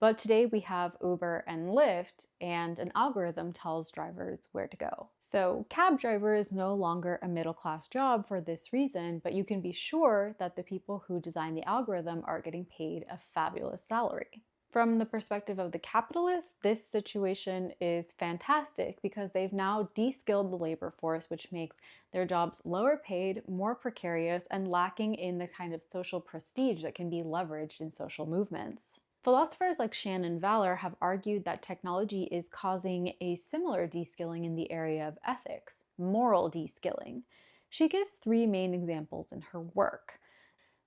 But today we have Uber and Lyft, and an algorithm tells drivers where to go. So cab driver is no longer a middle-class job for this reason, but you can be sure that the people who design the algorithm are getting paid a fabulous salary. From the perspective of the capitalists, this situation is fantastic because they've now de-skilled the labor force, which makes their jobs lower paid, more precarious, and lacking in the kind of social prestige that can be leveraged in social movements. Philosophers like Shannon Valor have argued that technology is causing a similar de-skilling in the area of ethics, moral de-skilling. She gives 3 main examples in her work.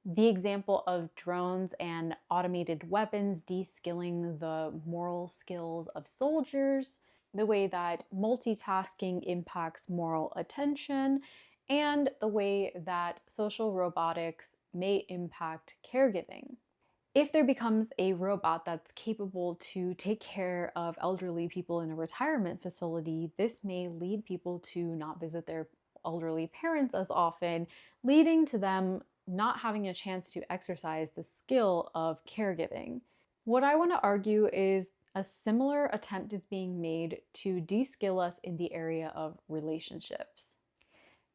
The example of drones and automated weapons de-skilling the moral skills of soldiers, the way that multitasking impacts moral attention, and the way that social robotics may impact caregiving. If there becomes a robot that's capable to take care of elderly people in a retirement facility, this may lead people to not visit their elderly parents as often, leading to them not having a chance to exercise the skill of caregiving. What I want to argue is a similar attempt is being made to de-skill us in the area of relationships.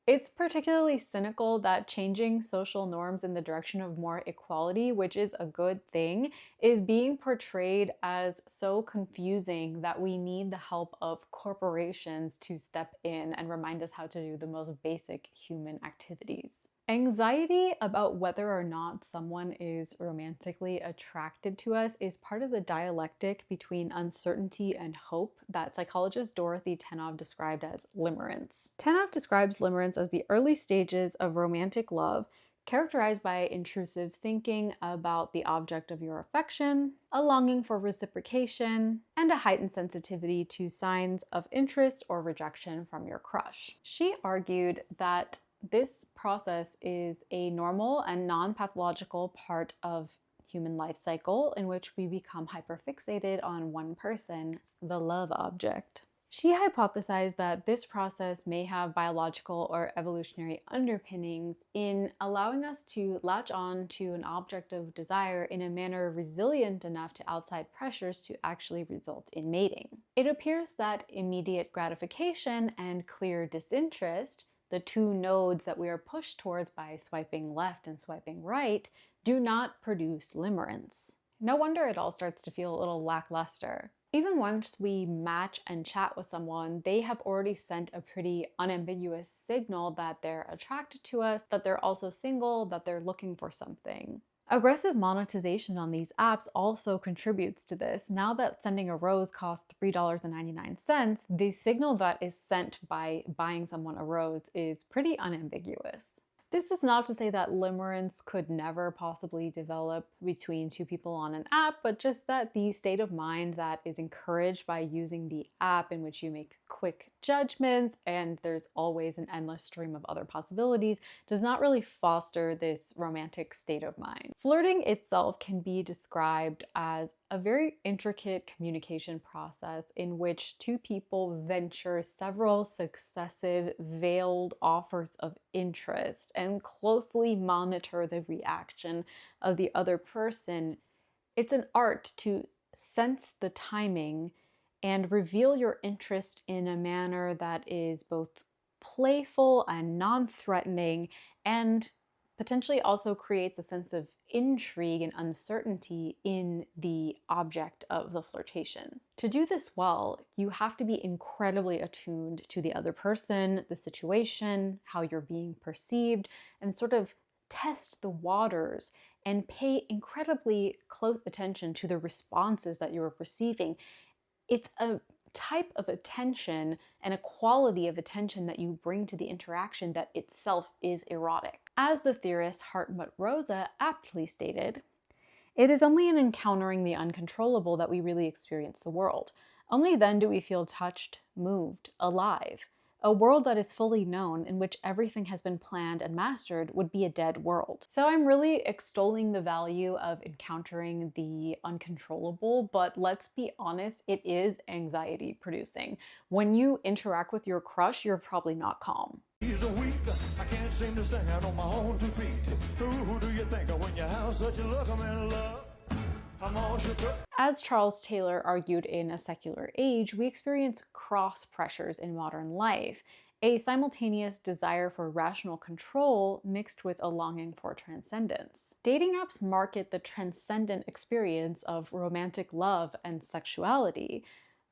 It's particularly cynical that changing social norms in the direction of more equality, which is a good thing, is being portrayed as so confusing that we need the help of corporations to step in and remind us how to do the most basic human activities. Anxiety about whether or not someone is romantically attracted to us is part of the dialectic between uncertainty and hope that psychologist Dorothy Tennov described as limerence. Tennov describes limerence as the early stages of romantic love, characterized by intrusive thinking about the object of your affection, a longing for reciprocation, and a heightened sensitivity to signs of interest or rejection from your crush. She argued that this process is a normal and non-pathological part of human life cycle in which we become hyperfixated on one person, the love object. She hypothesized that this process may have biological or evolutionary underpinnings in allowing us to latch on to an object of desire in a manner resilient enough to outside pressures to actually result in mating. It appears that immediate gratification and clear disinterest, the 2 nodes that we are pushed towards by swiping left and swiping right, do not produce limerence. No wonder it all starts to feel a little lackluster. Even once we match and chat with someone, they have already sent a pretty unambiguous signal that they're attracted to us, that they're also single, that they're looking for something. Aggressive monetization on these apps also contributes to this. Now that sending a rose costs $3.99, the signal that is sent by buying someone a rose is pretty unambiguous. This is not to say that limerence could never possibly develop between 2 people on an app, but just that the state of mind that is encouraged by using the app, in which you make quick judgments and there's always an endless stream of other possibilities, does not really foster this romantic state of mind. Flirting itself can be described as a very intricate communication process in which 2 people venture several successive veiled offers of interest and closely monitor the reaction of the other person. It's an art to sense the timing and reveal your interest in a manner that is both playful and non-threatening, and potentially also creates a sense of intrigue and uncertainty in the object of the flirtation. To do this well, you have to be incredibly attuned to the other person, the situation, how you're being perceived, and sort of test the waters and pay incredibly close attention to the responses that you're receiving. It's a type of attention and a quality of attention that you bring to the interaction that itself is erotic. As the theorist Hartmut Rosa aptly stated, it is only in encountering the uncontrollable that we really experience the world. Only then do we feel touched, moved, alive. A world that is fully known, in which everything has been planned and mastered, would be a dead world. So I'm really extolling the value of encountering the uncontrollable, but let's be honest, it is anxiety producing. When you interact with your crush, you're probably not calm. He's a weak, I can't seem to stand on my own 2 feet. Who do you think of when you have such a look? I'm in love. As Charles Taylor argued in A Secular Age, we experience cross pressures in modern life, a simultaneous desire for rational control mixed with a longing for transcendence. Dating apps market the transcendent experience of romantic love and sexuality,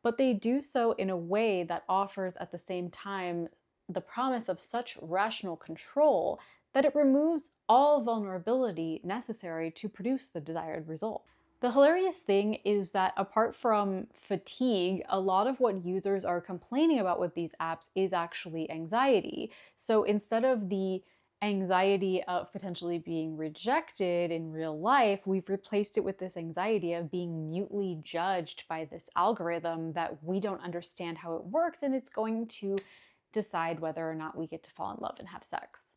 but they do so in a way that offers at the same time the promise of such rational control that it removes all vulnerability necessary to produce the desired result. The hilarious thing is that apart from fatigue, a lot of what users are complaining about with these apps is actually anxiety. So instead of the anxiety of potentially being rejected in real life, we've replaced it with this anxiety of being mutely judged by this algorithm that we don't understand how it works, and it's going to decide whether or not we get to fall in love and have sex.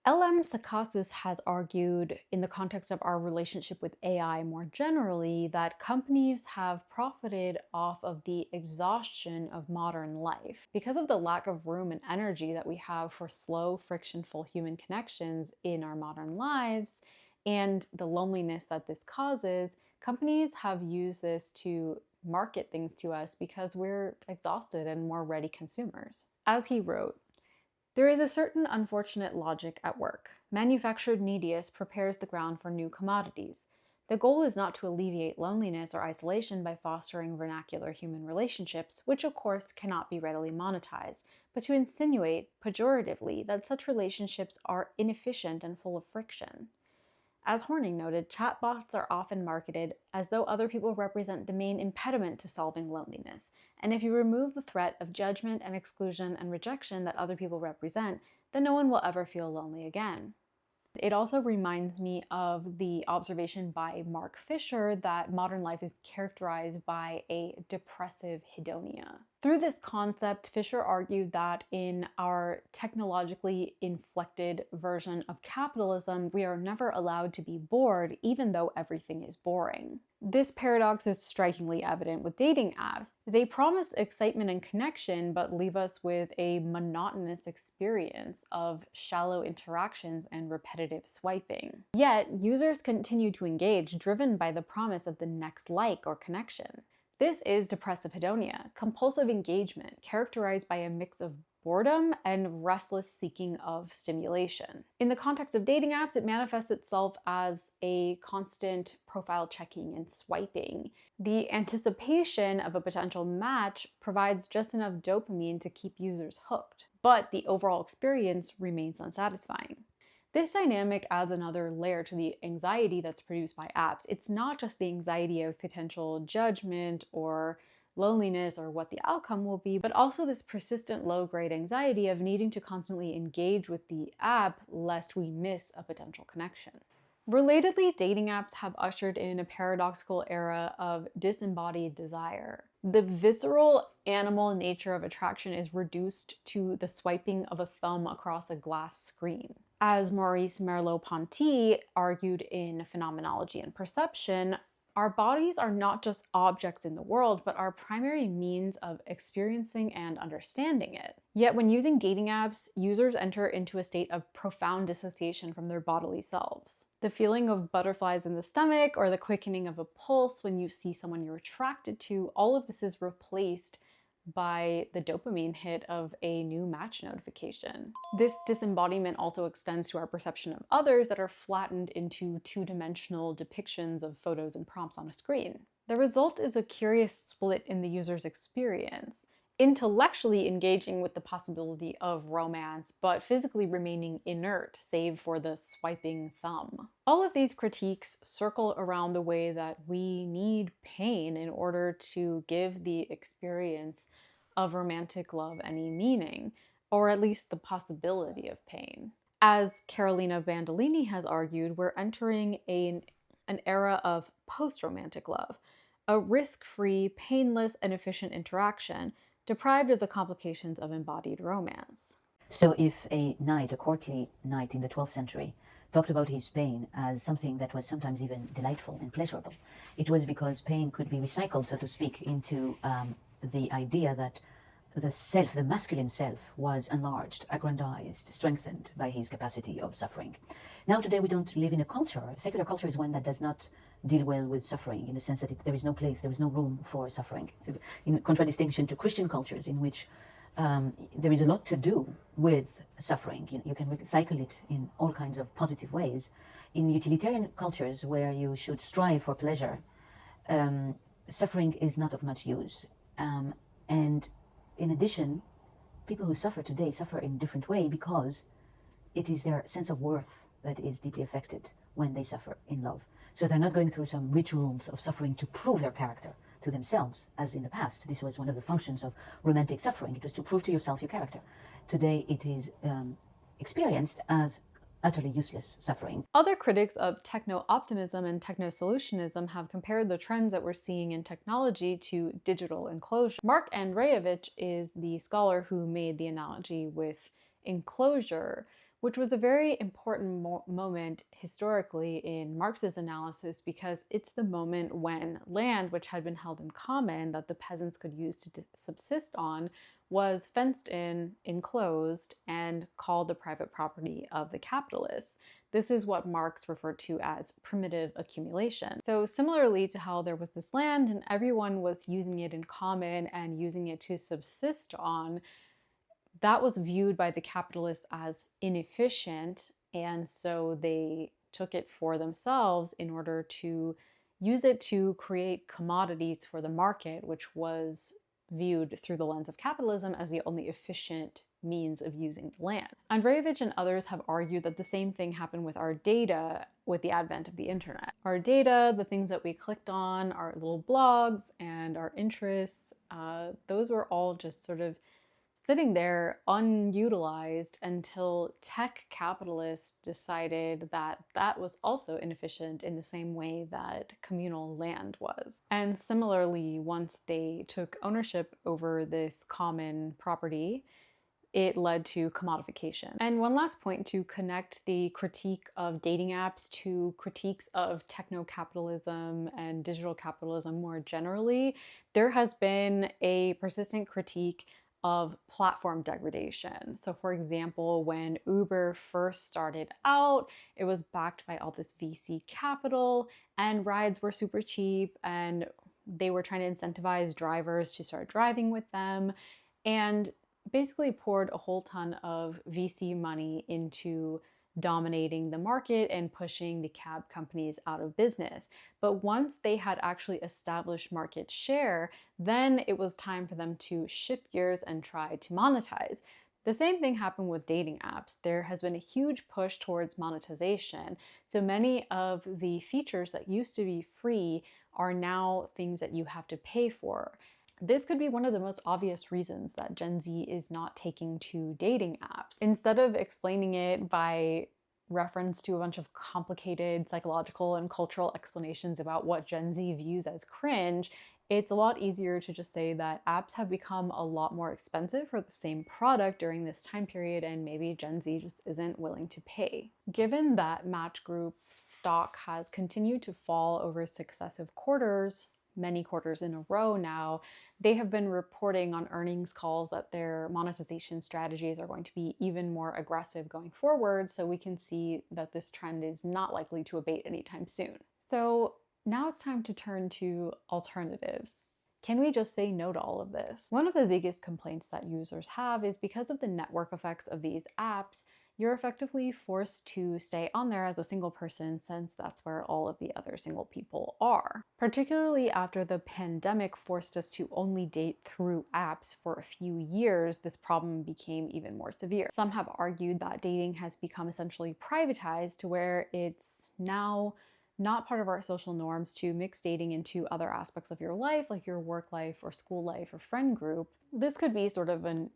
L.M. Sakasis has argued, in the context of our relationship with AI more generally, that companies have profited off of the exhaustion of modern life. Because of the lack of room and energy that we have for slow, frictionful human connections in our modern lives, and the loneliness that this causes, companies have used this to market things to us because we're exhausted and more ready consumers. As he wrote, "There is a certain unfortunate logic at work. Manufactured neediest prepares the ground for new commodities. The goal is not to alleviate loneliness or isolation by fostering vernacular human relationships, which of course cannot be readily monetized, but to insinuate, pejoratively, that such relationships are inefficient and full of friction. As Horning noted, chatbots are often marketed as though other people represent the main impediment to solving loneliness, and if you remove the threat of judgment and exclusion and rejection that other people represent, then no one will ever feel lonely again." It also reminds me of the observation by Mark Fisher that modern life is characterized by a depressive hedonia. Through this concept, Fisher argued that in our technologically inflected version of capitalism, we are never allowed to be bored, even though everything is boring. This paradox is strikingly evident with dating apps. They promise excitement and connection, but leave us with a monotonous experience of shallow interactions and repetitive swiping. Yet, users continue to engage, driven by the promise of the next like or connection. This is depressive hedonia, compulsive engagement, characterized by a mix of boredom and restless seeking of stimulation. In the context of dating apps, it manifests itself as a constant profile checking and swiping. The anticipation of a potential match provides just enough dopamine to keep users hooked, but the overall experience remains unsatisfying. This dynamic adds another layer to the anxiety that's produced by apps. It's not just the anxiety of potential judgment or loneliness or what the outcome will be, but also this persistent low-grade anxiety of needing to constantly engage with the app lest we miss a potential connection. Relatedly, dating apps have ushered in a paradoxical era of disembodied desire. The visceral animal nature of attraction is reduced to the swiping of a thumb across a glass screen. As Maurice Merleau-Ponty argued in Phenomenology and Perception, our bodies are not just objects in the world, but our primary means of experiencing and understanding it. Yet when using dating apps, users enter into a state of profound dissociation from their bodily selves. The feeling of butterflies in the stomach or the quickening of a pulse when you see someone you're attracted to, all of this is replaced by the dopamine hit of a new match notification. This disembodiment also extends to our perception of others that are flattened into two-dimensional depictions of photos and prompts on a screen. The result is a curious split in the user's experience, intellectually engaging with the possibility of romance, but physically remaining inert save for the swiping thumb. All of these critiques circle around the way that we need pain in order to give the experience of romantic love any meaning, or at least the possibility of pain. As Carolina Bandolini has argued, we're entering an era of post-romantic love, a risk-free, painless, and efficient interaction deprived of the complications of embodied romance. So if a knight, a courtly knight in the 12th century, talked about his pain as something that was sometimes even delightful and pleasurable, it was because pain could be recycled, so to speak, into the idea that the self, the masculine self, was enlarged, aggrandized, strengthened by his capacity of suffering. Now today we don't live in a culture. Secular culture is one that does not deal well with suffering, in the sense that there is no place, there is no room for suffering. In contradistinction to Christian cultures, in which there is a lot to do with suffering. You can cycle it in all kinds of positive ways. In utilitarian cultures, where you should strive for pleasure, suffering is not of much use. And in addition, people who suffer today suffer in a different way because it is their sense of worth that is deeply affected when they suffer in love. So they're not going through some rituals of suffering to prove their character to themselves, as in the past. This was one of the functions of romantic suffering. It was to prove to yourself your character. Today it is experienced as utterly useless suffering. Other critics of techno-optimism and techno-solutionism have compared the trends that we're seeing in technology to digital enclosure. Mark Andreevich is the scholar who made the analogy with enclosure, which was a very important moment historically in Marx's analysis, because it's the moment when land, which had been held in common that the peasants could use to subsist on, was fenced in, enclosed, and called the private property of the capitalists. This is what Marx referred to as primitive accumulation. So similarly to how there was this land and everyone was using it in common and using it to subsist on, that was viewed by the capitalists as inefficient, and so they took it for themselves in order to use it to create commodities for the market, which was viewed through the lens of capitalism as the only efficient means of using the land. Andreevich and others have argued that the same thing happened with our data with the advent of the internet. Our data, the things that we clicked on, our little blogs and our interests, those were all just sort of sitting there unutilized until tech capitalists decided that that was also inefficient in the same way that communal land was. And similarly, once they took ownership over this common property, it led to commodification. And one last point to connect the critique of dating apps to critiques of techno-capitalism and digital capitalism more generally, there has been a persistent critique of platform degradation. So for example, when Uber first started out, it was backed by all this VC capital and rides were super cheap and they were trying to incentivize drivers to start driving with them, and basically poured a whole ton of VC money into dominating the market and pushing the cab companies out of business. But once they had actually established market share, then it was time for them to shift gears and try to monetize. The same thing happened with dating apps. There has been a huge push towards monetization. So many of the features that used to be free are now things that you have to pay for. This could be one of the most obvious reasons that Gen Z is not taking to dating apps. Instead of explaining it by reference to a bunch of complicated psychological and cultural explanations about what Gen Z views as cringe, it's a lot easier to just say that apps have become a lot more expensive for the same product during this time period, and maybe Gen Z just isn't willing to pay. Given that Match Group stock has continued to fall over successive quarters, many quarters in a row now, they have been reporting on earnings calls that their monetization strategies are going to be even more aggressive going forward, so we can see that this trend is not likely to abate anytime soon. So now it's time to turn to alternatives. Can we just say no to all of this? One of the biggest complaints that users have is because of the network effects of these apps, you're effectively forced to stay on there as a single person, since that's where all of the other single people are. Particularly after the pandemic forced us to only date through apps for a few years, this problem became even more severe. Some have argued that dating has become essentially privatized to where it's now not part of our social norms to mix dating into other aspects of your life, like your work life or school life or friend group. This could be sort of an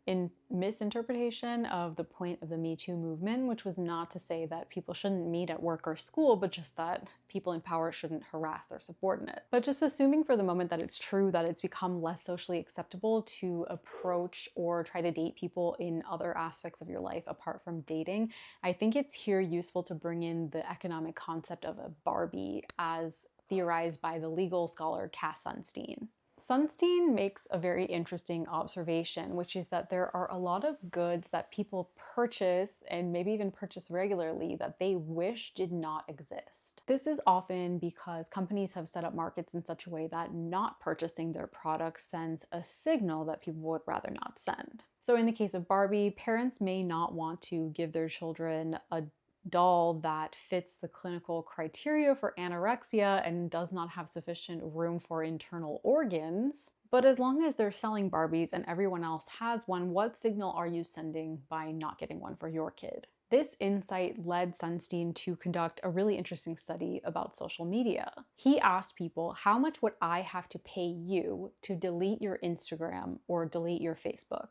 misinterpretation of the point of the Me Too movement, which was not to say that people shouldn't meet at work or school, but just that people in power shouldn't harass their subordinate. But just assuming for the moment that it's true that it's become less socially acceptable to approach or try to date people in other aspects of your life apart from dating, I think it's here useful to bring in the economic concept of a Barbie as theorized by the legal scholar Cass Sunstein. Sunstein makes a very interesting observation, which is that there are a lot of goods that people purchase and maybe even purchase regularly that they wish did not exist. This is often because companies have set up markets in such a way that not purchasing their products sends a signal that people would rather not send. So in the case of Barbie, parents may not want to give their children a doll that fits the clinical criteria for anorexia and does not have sufficient room for internal organs. But as long as they're selling Barbies and everyone else has one, what signal are you sending by not getting one for your kid? This insight led Sunstein to conduct a really interesting study about social media. He asked people, how much would I have to pay you to delete your Instagram or delete your Facebook?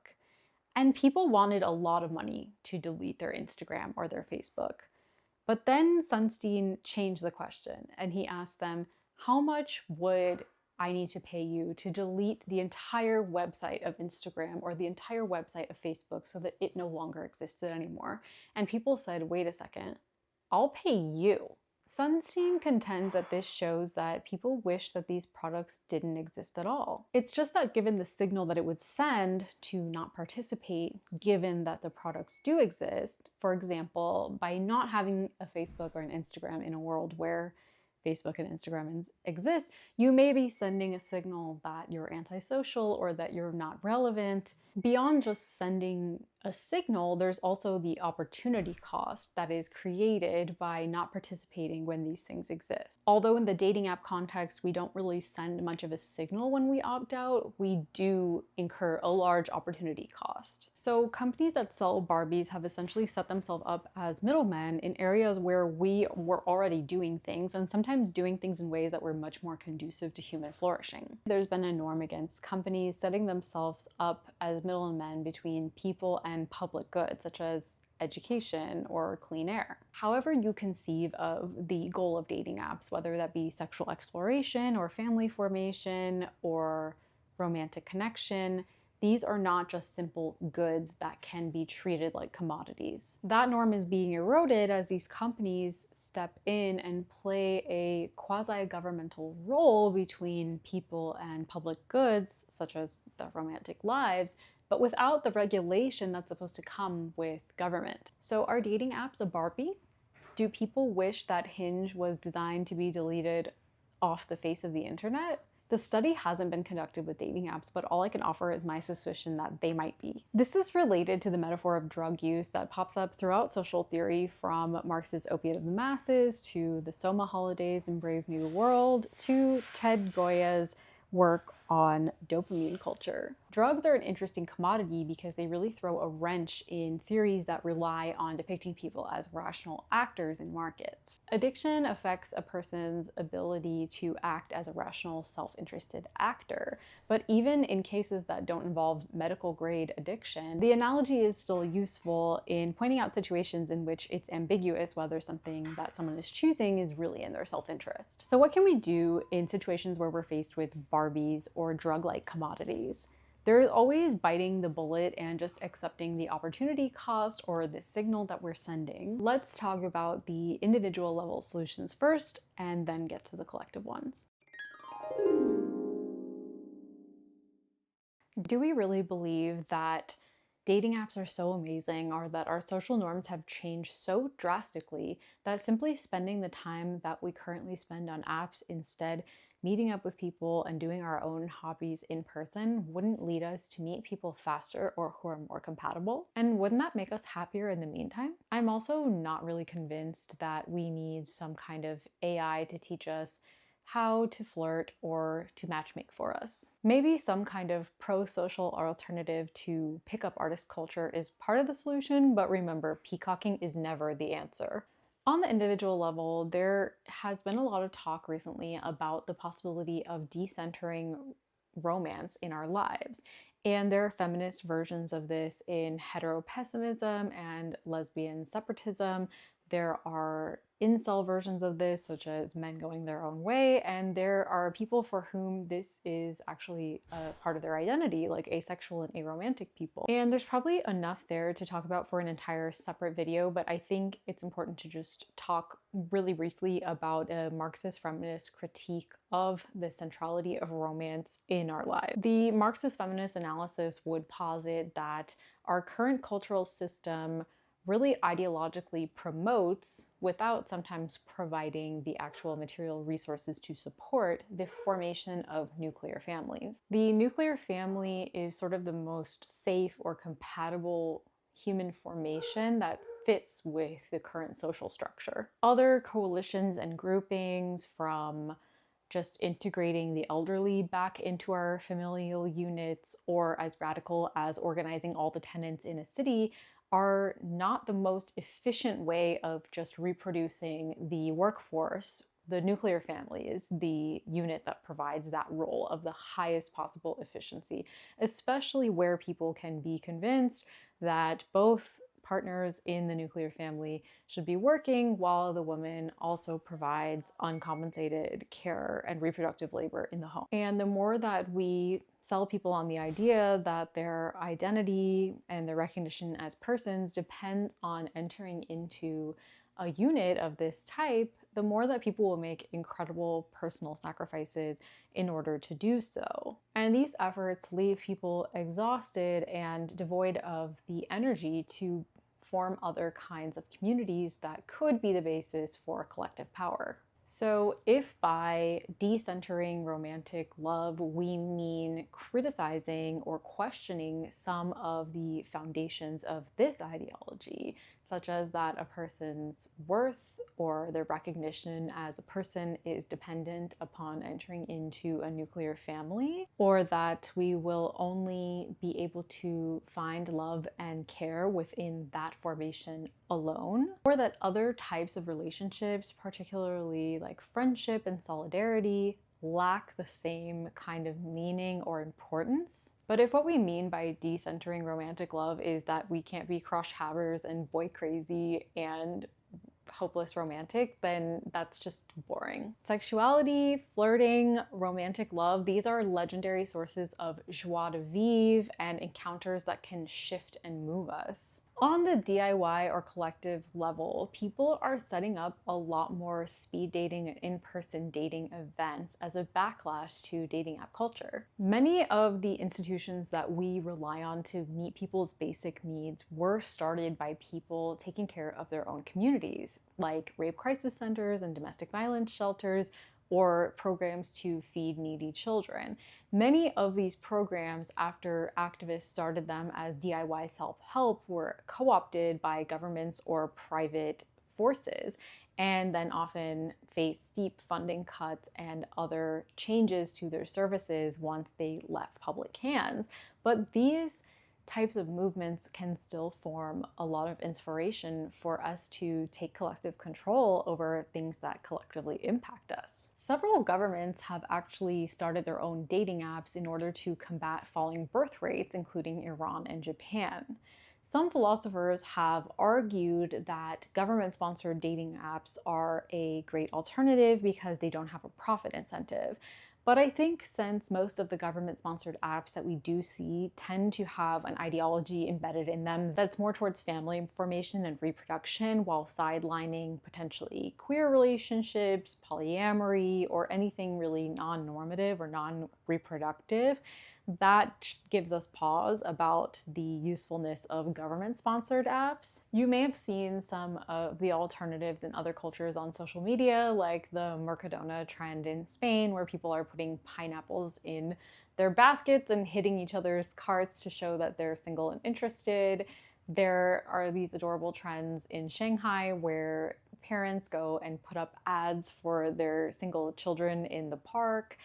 And people wanted a lot of money to delete their Instagram or their Facebook. But then Sunstein changed the question and he asked them, how much would I need to pay you to delete the entire website of Instagram or the entire website of Facebook so that it no longer existed anymore? And people said, wait a second, I'll pay you. Sunstein contends that this shows that people wish that these products didn't exist at all. It's just that given the signal that it would send to not participate, given that the products do exist, for example, by not having a Facebook or an Instagram in a world where Facebook and Instagram exist, you may be sending a signal that you're antisocial or that you're not relevant. Beyond just sending a signal, there's also the opportunity cost that is created by not participating when these things exist. Although in the dating app context, we don't really send much of a signal when we opt out, we do incur a large opportunity cost. So companies that sell Barbies have essentially set themselves up as middlemen in areas where we were already doing things, and sometimes doing things in ways that were much more conducive to human flourishing. There's been a norm against companies setting themselves up as middlemen between people and public goods, such as education or clean air. However you conceive of the goal of dating apps, whether that be sexual exploration or family formation or romantic connection, these are not just simple goods that can be treated like commodities. That norm is being eroded as these companies step in and play a quasi-governmental role between people and public goods, such as the romantic lives, but without the regulation that's supposed to come with government. So are dating apps a Barbie? Do people wish that Hinge was designed to be deleted off the face of the internet? The study hasn't been conducted with dating apps, but all I can offer is my suspicion that they might be. This is related to the metaphor of drug use that pops up throughout social theory, from Marx's Opiate of the Masses to the Soma holidays in Brave New World to Ted Goya's work on dopamine culture. Drugs are an interesting commodity because they really throw a wrench in theories that rely on depicting people as rational actors in markets. Addiction affects a person's ability to act as a rational, self-interested actor, but even in cases that don't involve medical grade addiction, the analogy is still useful in pointing out situations in which it's ambiguous whether something that someone is choosing is really in their self-interest. So what can we do in situations where we're faced with Barbies or drug-like commodities? There's always biting the bullet and just accepting the opportunity cost or the signal that we're sending. Let's talk about the individual level solutions first and then get to the collective ones. Do we really believe that dating apps are so amazing, or that our social norms have changed so drastically that simply spending the time that we currently spend on apps, instead meeting up with people and doing our own hobbies in person, wouldn't lead us to meet people faster or who are more compatible? And wouldn't that make us happier in the meantime? I'm also not really convinced that we need some kind of AI to teach us how to flirt or to matchmake for us. Maybe some kind of pro-social alternative to pickup artist culture is part of the solution, but remember, peacocking is never the answer. On the individual level, there has been a lot of talk recently about the possibility of decentering romance in our lives. And there are feminist versions of this in hetero pessimism and lesbian separatism. There are incel versions of this, such as men going their own way, and there are people for whom this is actually a part of their identity, like asexual and aromantic people. And there's probably enough there to talk about for an entire separate video, but I think it's important to just talk really briefly about a Marxist feminist critique of the centrality of romance in our lives. The Marxist feminist analysis would posit that our current cultural system really ideologically promotes, without sometimes providing the actual material resources to support, the formation of nuclear families. The nuclear family is sort of the most safe or compatible human formation that fits with the current social structure. Other coalitions and groupings, from just integrating the elderly back into our familial units, or as radical as organizing all the tenants in a city, are not the most efficient way of just reproducing the workforce. The nuclear family is the unit that provides that role of the highest possible efficiency, especially where people can be convinced that both partners in the nuclear family should be working while the woman also provides uncompensated care and reproductive labor in the home. And the more that we sell people on the idea that their identity and their recognition as persons depends on entering into a unit of this type, the more that people will make incredible personal sacrifices in order to do so. And these efforts leave people exhausted and devoid of the energy to form other kinds of communities that could be the basis for collective power. So if by decentering romantic love we mean criticizing or questioning some of the foundations of this ideology, such as that a person's worth or their recognition as a person is dependent upon entering into a nuclear family, or that we will only be able to find love and care within that formation alone, or that other types of relationships, particularly like friendship and solidarity, lack the same kind of meaning or importance. But if what we mean by decentering romantic love is that we can't be crush havers and boy crazy and hopeless romantic, then that's just boring. Sexuality, flirting, romantic love, these are legendary sources of joie de vivre and encounters that can shift and move us. On the DIY or collective level, people are setting up a lot more speed dating and in-person dating events as a backlash to dating app culture. Many of the institutions that we rely on to meet people's basic needs were started by people taking care of their own communities, like rape crisis centers and domestic violence shelters, or programs to feed needy children. Many of these programs, after activists started them as DIY self-help, were co-opted by governments or private forces, and then often face steep funding cuts and other changes to their services once they left public hands. But these types of movements can still form a lot of inspiration for us to take collective control over things that collectively impact us. Several governments have actually started their own dating apps in order to combat falling birth rates, including Iran and Japan. Some philosophers have argued that government-sponsored dating apps are a great alternative because they don't have a profit incentive. But I think since most of the government-sponsored apps that we do see tend to have an ideology embedded in them that's more towards family formation and reproduction, while sidelining potentially queer relationships, polyamory, or anything really non-normative or non-reproductive, that gives us pause about the usefulness of government-sponsored apps. You may have seen some of the alternatives in other cultures on social media, like the Mercadona trend in Spain, where people are putting pineapples in their baskets and hitting each other's carts to show that they're single and interested. There are these adorable trends in Shanghai where parents go and put up ads for their single children in the park.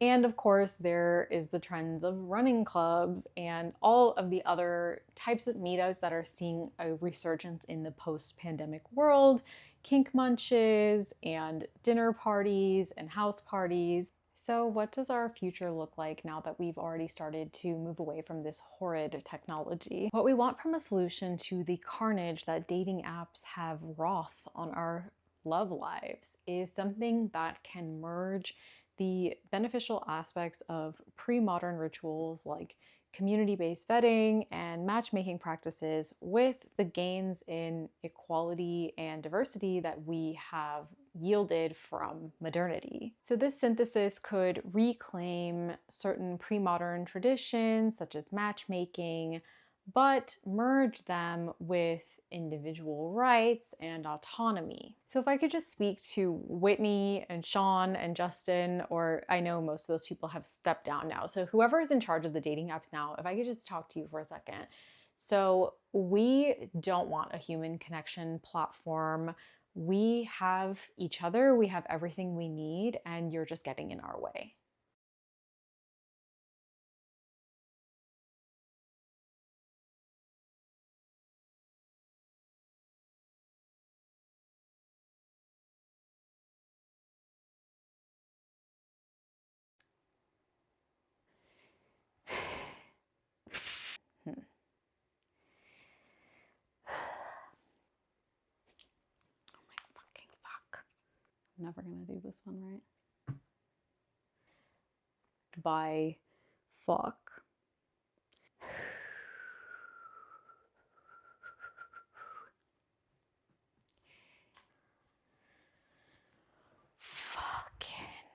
And of course, there is the trends of running clubs and all of the other types of meetups that are seeing a resurgence in the post-pandemic world, kink munches and dinner parties and house parties. So what does our future look like now that we've already started to move away from this horrid technology? What we want from a solution to the carnage that dating apps have wrought on our love lives is something that can merge the beneficial aspects of pre-modern rituals like community-based vetting and matchmaking practices with the gains in equality and diversity that we have yielded from modernity. So this synthesis could reclaim certain pre-modern traditions such as matchmaking, but merge them with individual rights and autonomy. So if I could just speak to Whitney and Sean and Justin, or I know most of those people have stepped down now, so whoever is in charge of the dating apps now, if I could just talk to you for a second. So we don't want a human connection platform. We have each other, we have everything we need, and you're just getting in our way. I'm never gonna do this one right. By fuck.